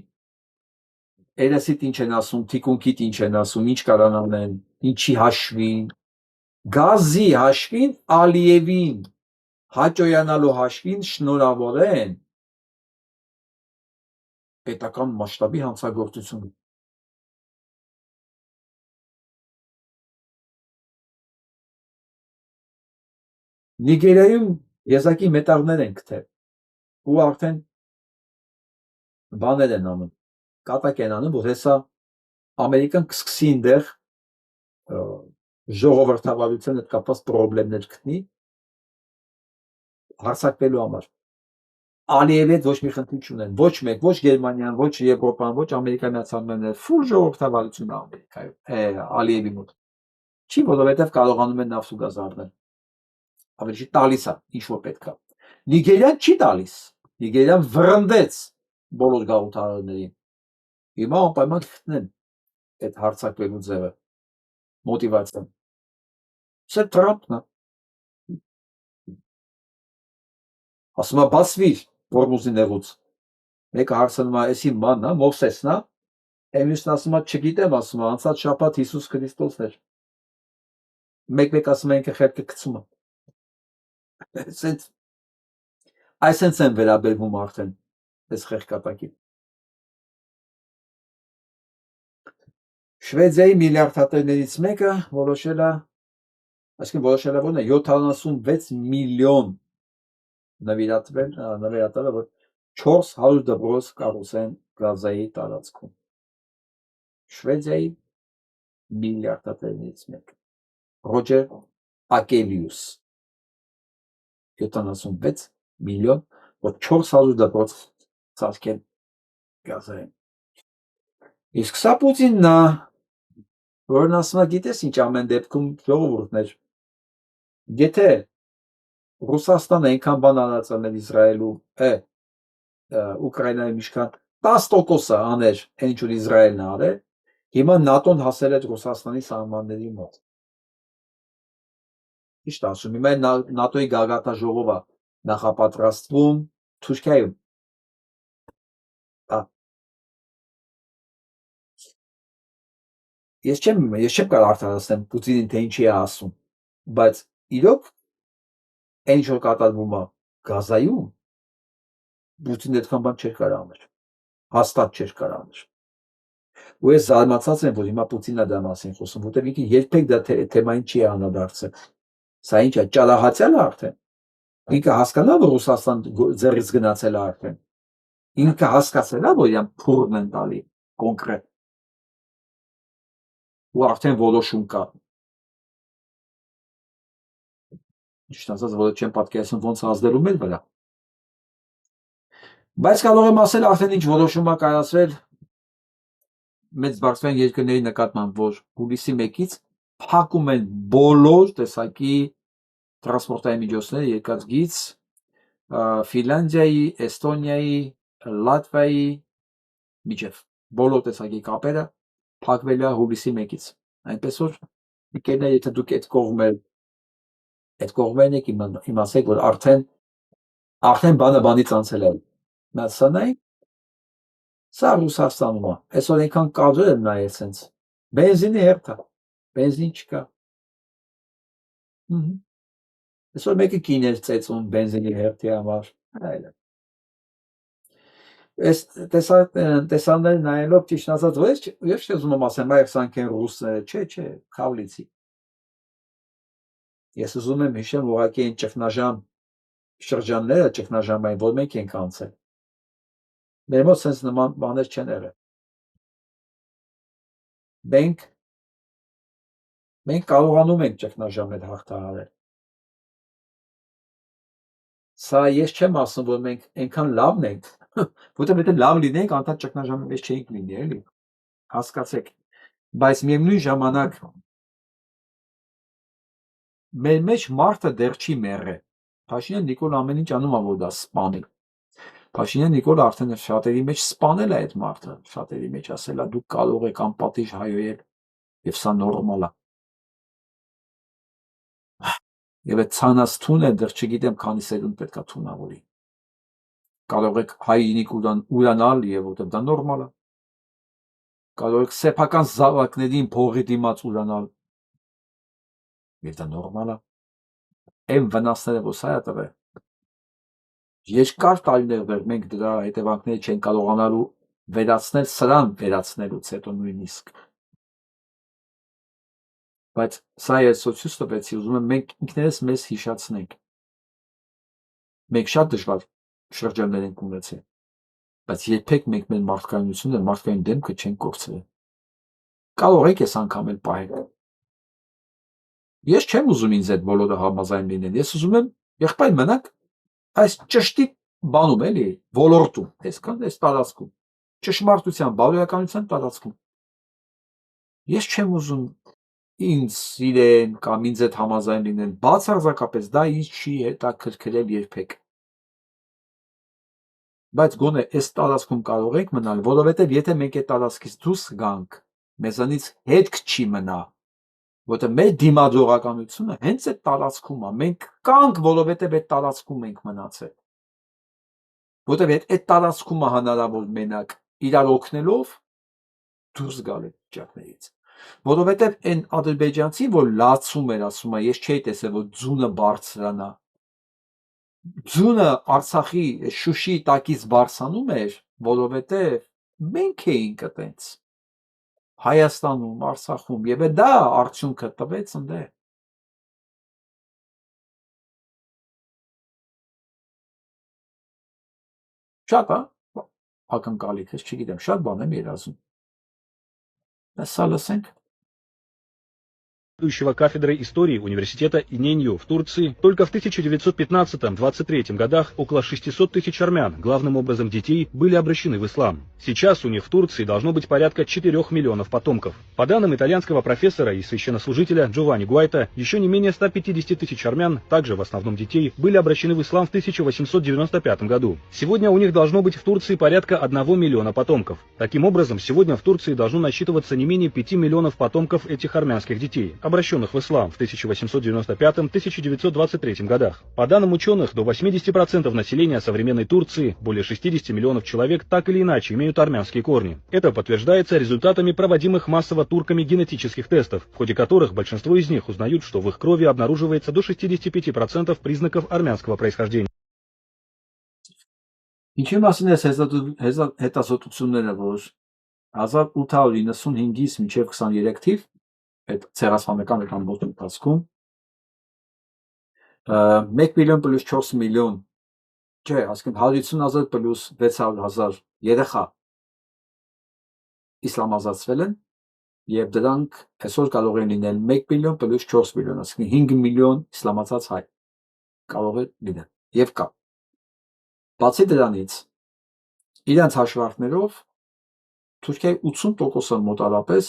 Երեսիդ ինչ են ասում, թիկունքիդ ինչ են ասում, ինչ կարան անեն, ինչի հաշվին, գազի հաշվին, Ալիևին հաճոյանալու հաշվին շնորհավորեն պետական մասշտաբի հանցագործություն։ Նիգերիայում եզակի մետաղներ են գտել, ու արդեն բաներ են անում, կատակ են անում, որ հեսա Ամերիկան կսկսի այնտեղ ժողովրդավարության հետ կապված պրոբլեմներ գտնի հարձակվելու համար։ Ալիևի հետ ոչ մի խնդիր չունեն, ոչ մեկ, ոչ Գերմանիան, ոչ Եվրոպան, ոչ Ամերիկայի Միացյալ Նահանգները, ֆուլ ժողովրդավարություն է Ամերիկայում, Ալիևի մոտ։ Չի, որովհետև կարողանում են նավթ ու գազ առնել։ Ավելի չի տալիս է, ինչ որ պետք է։ Նիգերիան չի տալիս։ Նիգերիան վռնդեց բոլոր գաղութարարներին։ Հիմա անպայման գտնեն այդ հարձակվելու ձևը, մոտիվացիան։ Սա Թրամփն է։ Ասում է բացվիր Հորմուզի նեղուց։ Մեկը հարցնում է, էսի մանն է, Մովսեսն է։ Մյուսն ասում է, չգիտեմ, ասում է, անցած շաբաթ Հիսուս Քրիստոսն էր։ Մեկ ասում է ինքը խելքը գցում է։ Այսենց են վերաբերվում արդեն այս խեղկատակին։ Շվեդիայի միլիարդատերներից մեկը որոշել է, այսինքն որոշել է որն է 76 միլիոն նվիրատվել, որ 400 դպրոց կառուցեն Գազայի տարածքում։ Շվեդիայի միլիարդատերներից մեկը Ռոջեր Ակելիուս 76 միլիոն, որ 400 դպրոց ծածկեն Գազային։ Իսկ սա Պուտինն է, որն ասում է, գիտես ինչ, ամեն դեպքում ժողովուրդներ, եթե Ռուսաստանը այնքան բան արած անել Իսրայելում, Ուկրաինայում ինչքան 10% աներ, այն ինչ որ Իսրայելն է արել, հիմա ՆԱՏՕ-ն հասել է Ռուսաստանի սահմանների մոտ։ Ճիշտ ասում, հիմա ՆԱՏՕ-ի գագաթնաժողովը նախապատրաստվում Թուրքիայում։ Ես չեմ կարող արդարացնեմ Պուտինին, թե ինչի է ասում, բայց իրոք այն ինչ որ կատարվում է Գազայում, Պուտինը այդքան բան չէր կարող անել, հաստատ չէր կարող անել։ Ու ես զարմացած եմ, որ հիմա Պուտինն է դա մասին խոսում, որտեղ ինքը երբեք դա թեմային չի անդրադարձել։ Սա ինչ է, ճարահացյալ է արդեն։ Ինքը հասկանա, որ Ռուսաստան ձեռից գնացել է արդեն։ Ինքը հասկացել է, որ իրան փուրն են տալի կոնկրետ։ Ու արդեն որոշում կա։ Ճիշտ ասած, որ չեմ պատկերացնում ոնց ազդելու մեր վրա։ Բայց կարող եմ ասել, արդեն ինչ որոշում է կայացրել մեծ բարձրային երկրների նկատմամբ, որ հուլիսի 1-ից փակում են բոլոր տեսակի տրանսպորտային միջոցները երկաթգից Ֆինլանդիայի, Էստոնիայի, Լատվիայի միջև բոլոր տեսակի կապերը փակվել է հուլիսի 1-ից։ Այնպես որ ընկերներ, եթե դուք այդ կողմերն եք, իմացեք, որ արդեն բանը բանից անցել է։ Մասնային սա Ռուսաստանում է։ Այսօր այնքան կարծել եմ նայել սենց։ Բենզինի հերթ է։ Բենզին չկա։ Այսօր մեկը կիներ ծեծում բենզինի հերթի համար։ Այս տեսանները նայելով ճիշտ ասած, ես չեմ ուզում ասեմ, այ սանք են ռուսները, չէ, խավլիցի։ Ես ուզում եմ հիշեմ ուղղակի այն ճգնաժամ շրջանները, ճգնաժամային, որ մենք ենք անցել։ Մեր մոտ սենց նման բաներ չեն եղել։ Մենք կարողանում ենք ճգնաժամեր հաղթահարել։ Սա ես չեմ ասում, որ մենք այնքան լավն ենք, որտեղ եթե լավ լինենք, անդադ ճգնաժամի մեջ չէինք լինի, էլի։ Հասկացեք։ Բայց միևնույն ժամանակ մեր մեջ մարդը դեռ չի մեռել։ Փաշինյան Նիկոլ ամեն ինչ անում է, որ դա սպանի։ Փաշինյան Նիկոլը արդեն շատերի մեջ սպանել է այդ մարդը, շատերի մեջ ասել է դուք կարող եք անպատիժ հայոյել եւ սա նորմալ է։ Եվ այդ ցանած թունը դեռ չգիտեմ քանի սերունդ պետքա թունավորի։ Կարող եք հայինիկ ուրանալ եւ որտեղ դա նորմալ է։ Կարող եք սեփական զավակներին փողի դիմաց ուրանալ եւ դա նորմալ է։ Այն վնասները որ սա է տվել։ Երկար տարիներ վեր մենք դրա հետևանքները չեն կարողանալու վերացնել սրան վերացնելուց հետո նույնիսկ։ Բայց սա ես ցույց տվեցի, ուզում եմ մենք ինքներս մեզ հիշացնենք։ Մենք շատ դժվար շրջաններ ենք ունեցել, բայց երբեք մենք մեր մարդկայնությունը, մարդկային դեմքը չենք կորցրել։ Կարող եք այս անգամ էլ պահել։ Ես չեմ ուզում ինձ այդ բոլորը համաձայն լինեն, ես ուզում եմ եղբայր մնանք այս ճշտի բանում էլի, ոլորտում, այսքան այս տարածքում, ճշմարտության, բարոյականության տարածքում։ Ես չեմ ուզում ինձ սիրեն կամ ինձ հետ համաձայն լինեն, բացարձակապես դա ինձ չի հետաքրքրել երբեք։ Բայց գոնե այս տարածքում կարող ենք մնալ, որովհետև եթե մենք այդ տարածքից դուրս գանք, մեզանից հետք չի մնա, որտեղ մեր դիմադրողականությունը հենց այդ տարածքում է, մենք կանք, որովհետև այդ տարածքում ենք մնացել։ Որտեղ այդ տարածքում է հնարավոր մենակ իրար օգնելով դուրս գալ այդ վիճակներից։ Որովհետև այն ադրբեջանցին, որ լացում էր, ասում է, ես չէի տեսել, որ ձունը բարձրանա։ Ձունը Արցախի Շուշի տակից բարձրանում էր, որովհետև մենք էինք այտենց Հայաստանում, Արցախում, եւ դա արդյունքը տվեց ընդ։ Շատ է, ակնկալիք, ես չգիտեմ, շատ բան եմ երազում։ Սա լսենք։ Заведующего кафедрой истории университета Иненью в Турции, только в 1915-23 годах около 600 тысяч армян, главным образом детей, были обращены в ислам. Сейчас у них в Турции должно быть порядка 4 миллионов потомков. По данным итальянского профессора и священнослужителя Джованни Гуайта, еще не менее 150 тысяч армян, также в основном детей, были обращены в ислам в 1895 году. Сегодня у них должно быть в Турции порядка 1 миллиона потомков. Таким образом, сегодня в Турции должно насчитываться не менее 5 миллионов потомков этих армянских детей, обращенных в ислам в 1895-1923 годах. По данным ученых, до 80% населения современной Турции, более 60 миллионов человек, так или иначе имеют армянские корни. Это подтверждается результатами проводимых массово турками генетических тестов, в ходе которых большинство из них узнают, что в их крови обнаруживается до 65% признаков армянского происхождения. Ինչի մասին է հետազոտությունները, որ 1895-ից մինչև 23 թիվ այդ ցեղասպանական ամբողջ ընթացքում 1 միլիոն + 4 միլիոն, չէ, ասենք 150,000 + 600,000 երեխա իսլամազացվել են եւ դրանք այսօր կարող են լինել 1 միլիոն + 4 միլիոն, ասենք 5 միլիոն իսլամացած հայ կարող է լինել եւ կա։ Բացի դրանից իրանց հաշվարկներով Թուրքիայի 80%-ը մոտարապես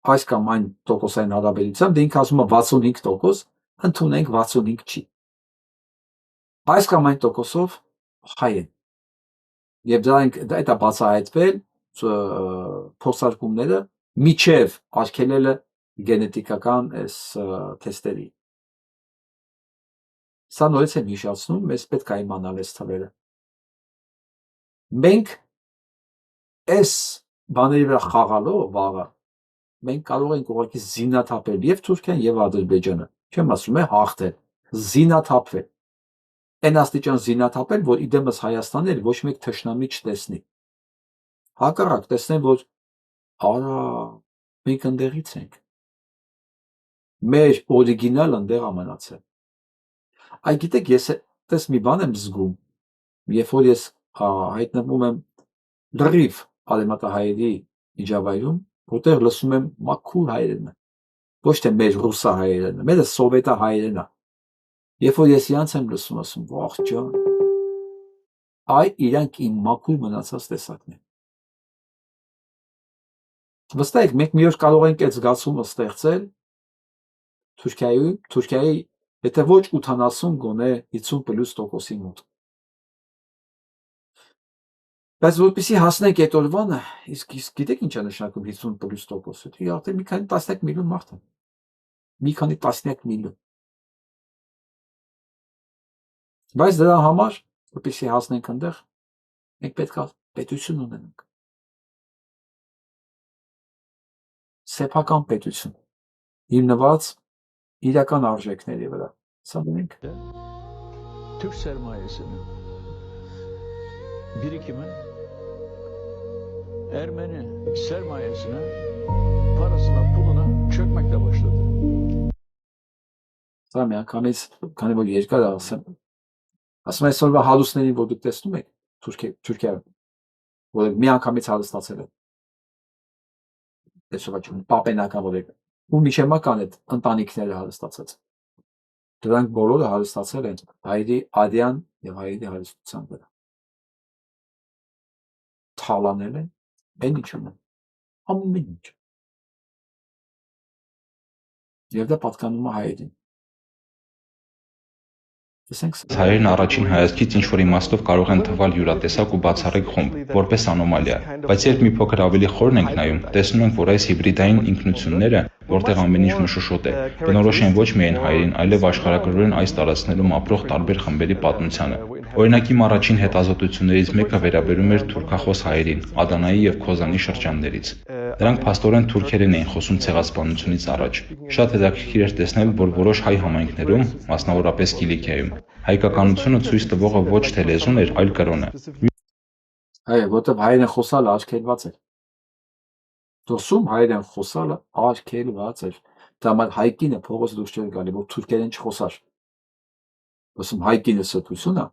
այս կամ այն տոկոսային հարաբերությամբ, դե ինքը ասում է 65%, ընդունենք 65 չի։ Այս կամ այն տոկոսով հայ են։ Եվ դրանք դա է բացահայտվել փորձարկումները միջև արգելելը գենետիկական այս թեստերի։ Սա նորից եմ հիշեցնում, մեզ պետք է իմանալ այս թվերը։ Մենք այս բաների վրա խաղալով վաղը մենք կարող ենք ուղղակի զինաթափել եւ Թուրքիան եւ Ադրբեջանը, չեմ ասում է հաղթել, զինաթափվել։ Այն աստիճան զինաթափել, որ իդեմս Հայաստանը ոչ մեկ թշնամի չտեսնի։ Հակառակ տեսնեն, որ արա մենք ընդեղից ենք։ Մեր օրիգինալ ընդեղ ամենացել։ Այ գիտեք, ես տես մի բան եմ զգում, երբ որ ես հայտնվում եմ լրիվ արևմտահայերի միջավայրում, որտեղ լսում եմ մաքուր հայերենը, ոչ թե մեր ռուսա հայերենը, մեր սովետա հայերենը։ Երբ որ ես իրանց եմ լսում, ասում, ախ ջան, այ իրանք իմ մաքուր մնացած տեսակն են։ Վստահ եք, մենք մի օր կարող ենք այդ զգացումը ստեղծել Թուրքիայի, եթե ոչ 80, գոնե 50+%-ի մոտ։ Բայց որպեսզի հասնենք այդ օրվանը, իսկ գիտեք ինչ է նշանակում 50+%, դա արդեն մի քանի տասնյակ միլիոն մարդ է։ Մի քանի տասնյակ միլիոն։ Բայց դրա համար, որպեսզի հասնենք այնտեղ, մենք պետք է պետություն ունենանք։ Սեփական պետություն, հիմնված իրական արժեքների վրա։ Սա ունենք։ Türk sermayesini, birikimi, Ermeni sermayesine, parasına, puluna çökmekle başladı. Սա միանգամից, քանի որ երկար ասեմ, Ասում են այսօրվա հալուսներին, որ դուք տեսնում եք Թուրքիայում, որ մի անգամից հալստացել են։ Այսօրվա չունի պապենական որ եք։ Ու միջեմա կան այդ ընտանիքները հալստացած։ Դրանք բոլորը հալստացել են հայերի ադյան եւ հայերի հարստության վրա։ Թալանել են, այն ինչ ունեն, ամեն ինչ։ Եվ դա պատկանում է հայերին։ Հայերն առաջին հայացքից ինչ-որ իմաստով կարող են թվալ յուրատեսակ ու բացառիկ խումբ, որպես անոմալիա, բայց երբ մի փոքր ավելի խորն ենք նայում, տեսնում ենք, որ այս հիբրիդային ինքնությունները, որտեղ ամեն ինչ մշուշոտ է, բնորոշ են ոչ միայն հայերին, այլև աշխարհագրորեն այս տարածքներում ապրող տարբեր խմբերի պատմությանը։ Օրինակ իմ առաջին հետազոտություններից մեկը վերաբերում էր թուրքախոս հայերին, Ադանայի եւ Քոզանի շրջաններից։ Դրանք փաստորեն թուրքերեն էին խոսում ցեղասպանությունից առաջ։ Շատ հետաքրքիր էր տեսնել, որ որոշ հայ համայնքներում, մասնավորապես Կիլիկիայում, հայկականությունը ցույց տվողը ոչ թե լեզուն էր, այլ կրոնը։ Այո, որտեղ հայերեն խոսալը արգելված էր։ Դրսում հայերեն խոսալը արգելված էր։ Դա համար հայկինը փողոց դուրս չէր գալի, որ թուրքերեն չխոսար։ Դրսում հայկինը սրբություն է։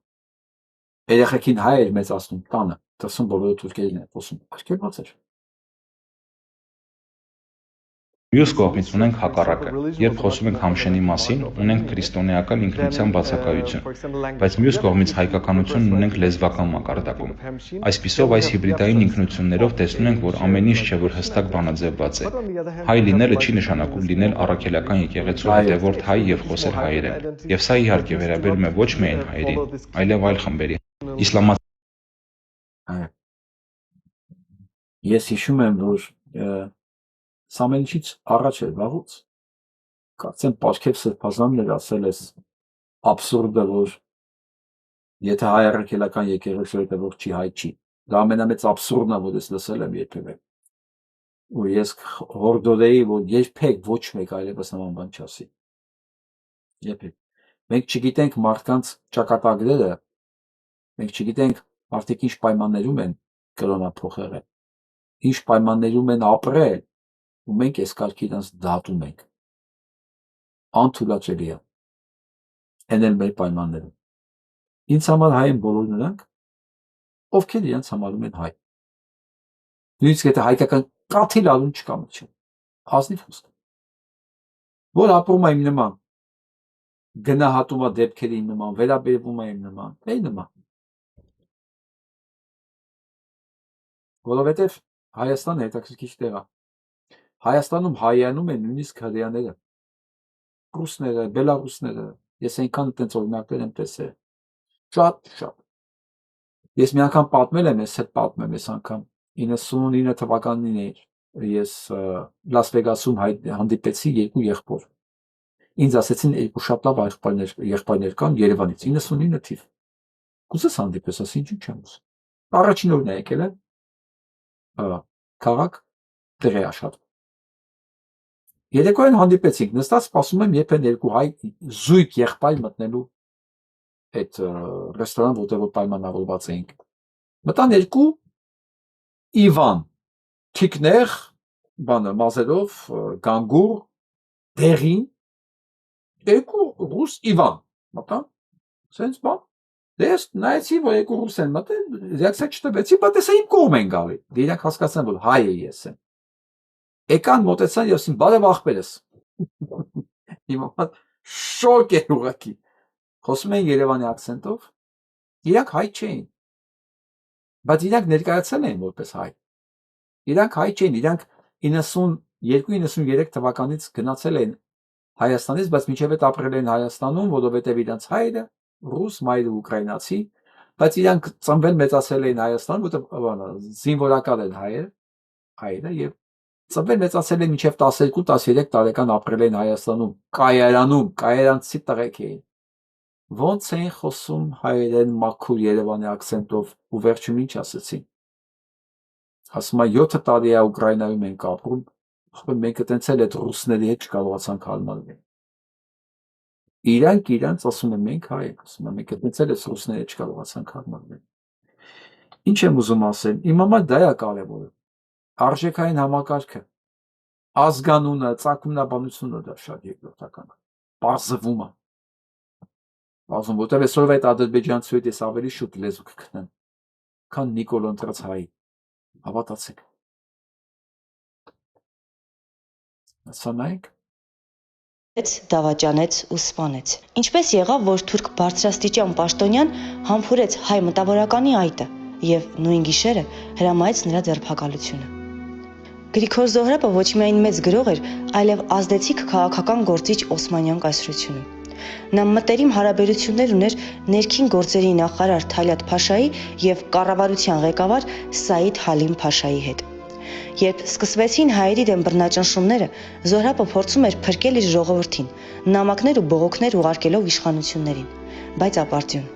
Երեխեքին հայ էր մեծացնում տանը, դրսում բոլորը թուրքերեն են խոսում, արգելված էր։ Մյուս կողմից ունենք հակառակը։ Երբ խոսում ենք Համշենի մասին, ունենք քրիստոնեական ինքնության բացակայություն, բայց մյուս կողմից հայկականությունն ունենք լեզվական մակարդակում։ Այսպիսով այս հիբրիդային ինքնություններով տեսնում ենք, որ ամեն ինչ չէ, որ հստակ բանաձևված է։ Հայ լինելը չի նշանակում լինել առաքելական եկեղեցու հետևորդ հայ եւ խոսել հայերեն։ Եվ սա իհարկե վերաբերում է ոչ միայն հայերին, այլև այլ խմբերի։ Ես հիշում եմ, որ սա ամեն ինչից առաջ էր վաղուց, կարծեմ Պարքև Սրբազանն էր ասել էս աբսուրդը, որ եթե հայ առաքելական եկեղեցու հետևորդ չի, հայ չի, դա ամենամեծ աբսուրդն է, որ ես լսել եմ երբևէ, ու ես հորդորեի, որ երբեք ոչ մեկ այլևս նման բան չասի, երբեք, մենք չգիտենք մարդկանց ճակատագրերը, մենք չգիտենք մարդիկ ինչ պայմաններում են կրոնափոխել, ինչ պայմաններում են ապրել, ու մենք այս կարգի իրենց դատում ենք, անթույլատրելի է, են էլ մեր պայմաններում, ինձ համար հայ են բոլոր նրանք, ովքեր իրենց համարում են հայ, նույնիսկ եթե հայկական կաթիլ արուն չկա մտչին, ազնիվ խոսք, որ ապրում է իմ նման, գնահատում է դեպքերի իմ նման, վերաբերվում է իմ նման, այն նման, որովհետև Հայաստանը հետաքրքիր տեղ է, Հայաստանում հայանում են նույնիսկ հրեաները, ռուսները, բելարուսները, ես այնքան այդպես օրինակներ եմ տեսել, շատ։ Ես մի անգամ պատմել եմ, ես հետ պատմեմ, ես անգամ 99 թվականին էր, ես Լաս Վեգասում հանդիպեցի երկու եղբոր, ինձ ասեցին երկու շատ լավ եղբայրներ կան Երևանից, 99 թիվ, կուզես հանդիպես, ասի ինչ չեմ ուզում, առաջին օրն է եկել եմ, քաղաք տեղի աշխատում, երեկոյան հանդիպեցինք, նստած սպասում եմ, երբ են երկու հայ զույգ եղբայր մտնելու այդ ռեստորան, որտեղ որ պայմանավորված էինք, մտան երկու Իվան, թիկներ, մազերով, գանգուր, դեղին, երկու ռուս Իվան, մտան, սենց բան, դες նայեցի, որ երկու ռուս են մտել, ռեակցիա չտվեցի, բայց տեսա իմ կողմ են գալի, դրանք հասկացան, որ հայ է ես եմ, եկան մոտեցան և ասին, բարև աղբերս, իմ համար շոկ էր ուղղակի, խոսում էին Երևանի աքսենտով, իրանք հայ չէին, բայց իրանք ներկայացել էին որպես հայ, իրանք հայ չէին, իրանք 92-93 թվականից գնացել են Հայաստանից, բայց մինչև այդ ապրել են Հայաստանում, որովհետև իրանք հայրը, ռուս, մայրը ուկրաինացի, բայց իրանք ծնվել մեծացել էին Հայաստանում, որտեղ զինվորակալ են հայերը և ծնվել մեծացել են մինչև 12-13 տարեկան ապրել են Հայաստանում, կայարանցի տղեկ էին, ոնց էին խոսում հայերեն մաքուր Երևանի աքսենտով ու վերջում ինչ ասեցին, ասում է 7 տարի է Ուկրաինայում ենք ապրում, մենք այտենց էլ այդ ռուսների հետ չկարողացանք հարմարվել, իրանք իրանց ասում են մենք հայ ենք, ասում են մենք այտենց էլ այս ռուսների հետ չկարողացանք հարմարվել, ինչ եմ ուզում ասել, իմ համար դա է կարևորը, արժեքային համակարգը, ազգանունը, ծագումնաբանությունը դա շատ երկրորդական է, պարզվում է, Ասում որտեվ այսօր այդ ադրբեջանցու հետ ես ավելի շուտ լեզու կգտնեմ, քան Նիկոլ ընտրած հայի։ Հավատացեք։ Ասանայք դավաճանեց ու սպանեց։ Ինչպես եղավ, որ թուրք բարձրաստիճան պաշտոնյան համբուրեց հայ մտավորականի այտը եւ նույն գիշերը հրամայեց նրա ձերբակալությունը։ Գրիգոր Զոհրաբը ոչ միայն մեծ գրող էր, այլև ազդեցիկ քաղաքական գործիչ Օսմանյան կայսրությունում։ Նա մտերիմ հարաբերություններ ուներ ներքին գործերի նախարար Թալյատ Փաշայի եւ կառավարության ղեկավար Սաիդ Հալիմ Փաշայի հետ։ Երբ սկսվեցին հայերի դեմ բռնաճնշումները, Զոհրաբը փորձում էր փրկել իր ժողովրդին, նամակներ ու բողոքներ ուղարկելով իշխանություններին, բայց ապարդյուն։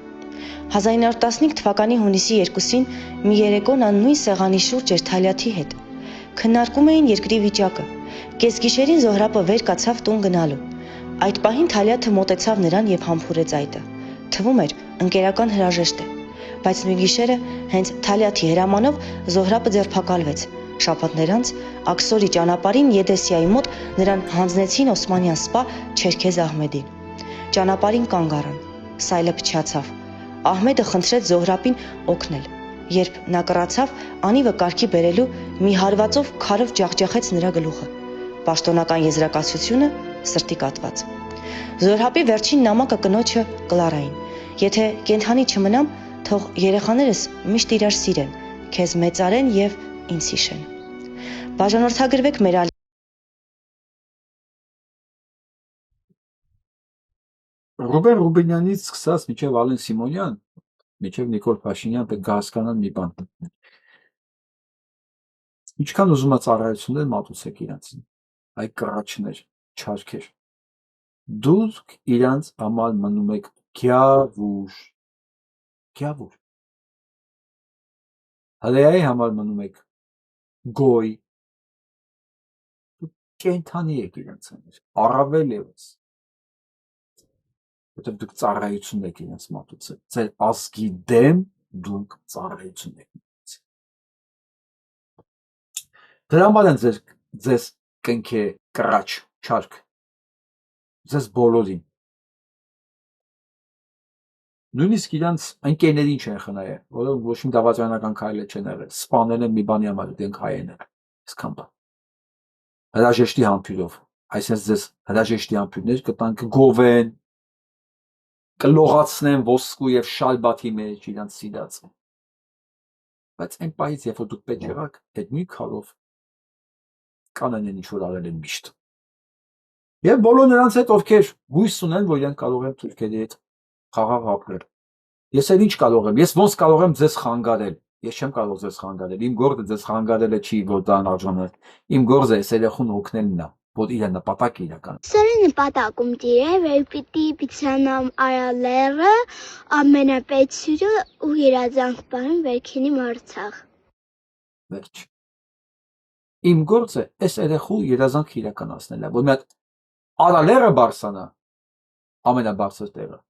1915 թվականի հունիսի 2-ին մի երեկո նա նույն սեղանի շուրջ էր Թալյաթի հետ։ Քննարկում էին երկրի վիճակը։ Կեսգիշերին Զոհրաբը վեր կացավ տուն գնալու։ Այդ պահին Թալյաթը մոտեցավ նրան եւ համբուրեց այտը։ Թվում էր ընկերական հրաժեշտ է, բայց նույն գիշերը հենց Թալյաթի հրամանով Զոհրաբը ձերբակալվեց։ Շաբաթներ անց Աքսորի ճանապարհին Եդեսիայի մոտ նրան հանձնեցին Օսմանյան սպա Չերքեզ Ահմեդին։ Ճանապարհին կանգ առան։ Սայլը փչացավ։ Ահմեդը խնդրեց Զոհրաբին օգնել։ Երբ նա կռացավ, անիվը կարգի բերելու մի հարվածով քարով ջախջախեց նրա գլուխը։ Պաշտոնական եզրակացությունը սրտի կատված։ Զոհրաբի վերջին նամակը կնոջը Կլարային։ Եթե կենթանի չմնամ, թող երեխաներս միշտ իրար սիրեն, քեզ մեծարեն եւ ինձ հիշեն։ Բաժանորդագրվեք մեր Ռուբեն Ռուբինյանից սկսած մինչև Ալեն Սիմոնյան, մինչև Նիկոլ Փաշինյան պետք է հասկանան մի բան։ Ինչքան ուզում է ծառայություններ մատուցեք իրանց, այ կռաչներ, չարքեր։ Դուք իրանց համար մնում եք գյավուր։ Հրեայի համար մնում եք գոյ։ Կենթանի եք իրանց համար, առավել ևս։ Որտեղ դուք ծառայություն եք իրենց մատուցել, ձեր ազգի դեմ դուք ծառայություն եք մատուցել։ Դրա համար են ձեզ կնքի կռաչ, չարք, ձեզ բոլորին։ Նույնիսկ իրանց ընկերներին չեն խնայել, որով ոչ մի դավաճանական քայլ չեն եղել, սպանել են մի բանի համար, դենք հայ են եղել, այսքան բան։ Հրաժեշտի համբույրով, այսինքն ձեզ հրաժեշտի համբույրներ կտան, կգովեն, կլողացնեն ոսկու եւ շալբաթի մեջ իրանց սիրած։ Բայց այն պահից, երբ որ դուք պետք եղաք, այդ մի քարով կանեն ինչ որ արել են միշտ։ Եվ բոլոր նրանց հետ, ովքեր հույս ունեն, որ իրենք կարող են թուրքերի հետ խաղաղ ապրել։ Ես էլ ինչ կարող եմ, ես ոնց կարող եմ ձեզ խանգարել։ Ես չեմ կարող ձեզ խանգարել։ Իմ գործը ձեզ խանգարելը չի, որ դա անարժան է։ Իմ գործը է երեխուն օգնելն է, որ իր նպատակը իրական։ Սերի նպատակում դիրե, որ պիտի պիցանամ արալերը, ամենապետյուրը ու երազանք բան վերքինի մարցախ։ Վերջ։ Իմ գործը այս երեխու երազանքը իրականացնելն է, որ մի հատ արալերը բարսանա ամենաբարձր տեղը։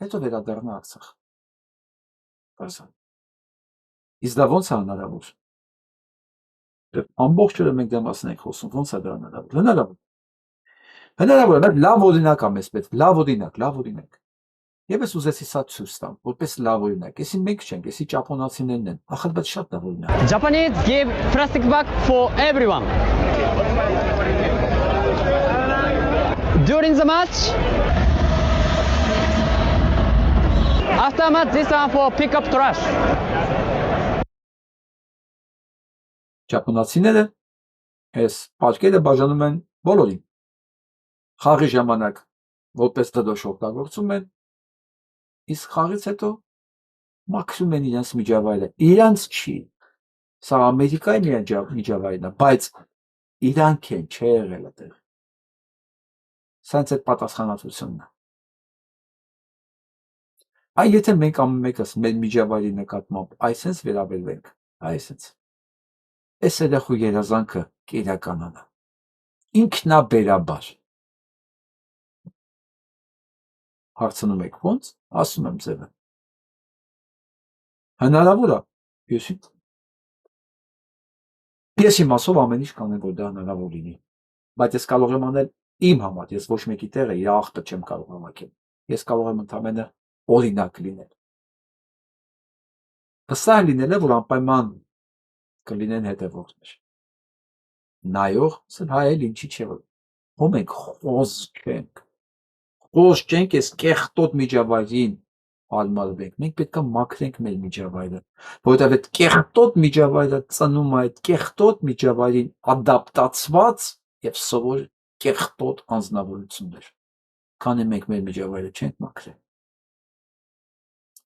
Հետո վերադառնա Արցախ։ Բարսան։ Իսկ դա ո՞նց է հնարավոր։ Ամբողջ օրը մենք դա մասին ենք խոսում, ո՞նց է դա հնարավոր։ Հնարավոր։ Հնարավոր է, լավ օրինակ է մեզ պետք, լավ օրինակ։ Եվ ես ուզեցի սա ցույց տամ, որպես լավ օրինակ։ Էսի մենք չենք, էսի ճապոնացիներն են։ Ախր բայց շատ լավ օրինակ։ Japanese give plastic bag for everyone. During the match, after match, this one for pick up trash. Ճապոնացիները այս պարկերը բաժանում են բոլորին։ Խաղի ժամանակ որպես դդոշ օգտագործում են, իսկ խաղից հետո մաքրում են իրենց միջավայրը։ Իրանց չի։ Սա Ամերիկայի միջավայրն է, բայց իրանք են, չէ եղել այդտեղ։ Սենց այդ պատասխանատվությունն է։ Այ եթե մենք ամեն մեկս մեր միջավայրի նկատմամբ այսպես վերաբերվենք, այսպես, այս երեխու երազանքը կիրականանա։ Ինքնաբերաբար։ Հարցնում եք ո՞նց, ասում եմ ձևը։ Հնարավոր է, ես իմասով ամեն ինչ կանեմ, որ դա հնարավոր լինի, բայց ես կարող եմ անել իմ համար, ես ոչ մեկի տեղը իր ախտը չեմ կարող հավաքել։ ես կարող եմ ընդամենը օրինակ լինել։ Վստահ լինել է, որ անպայման կլինեն հետևորդներ։ Նայող սր հայել ինչի չէ, որ մենք խոզ չենք ես կեղտոտ միջավայրին ալմալվենք, մենք պետք է մաքրենք մեր միջավայրը, որովհետև այդ կեղտոտ միջավայրը ծնում է այդ կեղտոտ միջավայրին ադապտացված եւ սովոր կեղտոտ անձնավորություններ, քանի մենք մեր միջավայրը չենք մաքրել։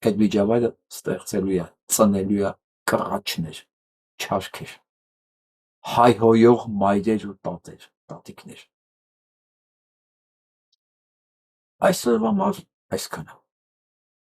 Այդ միջավայրը ստեղծելու է, ծնելու է կռաչներ, չարքեր, հայհոյող մայրեր ու տատիկներ։ Այսօրվա համար այսքանը։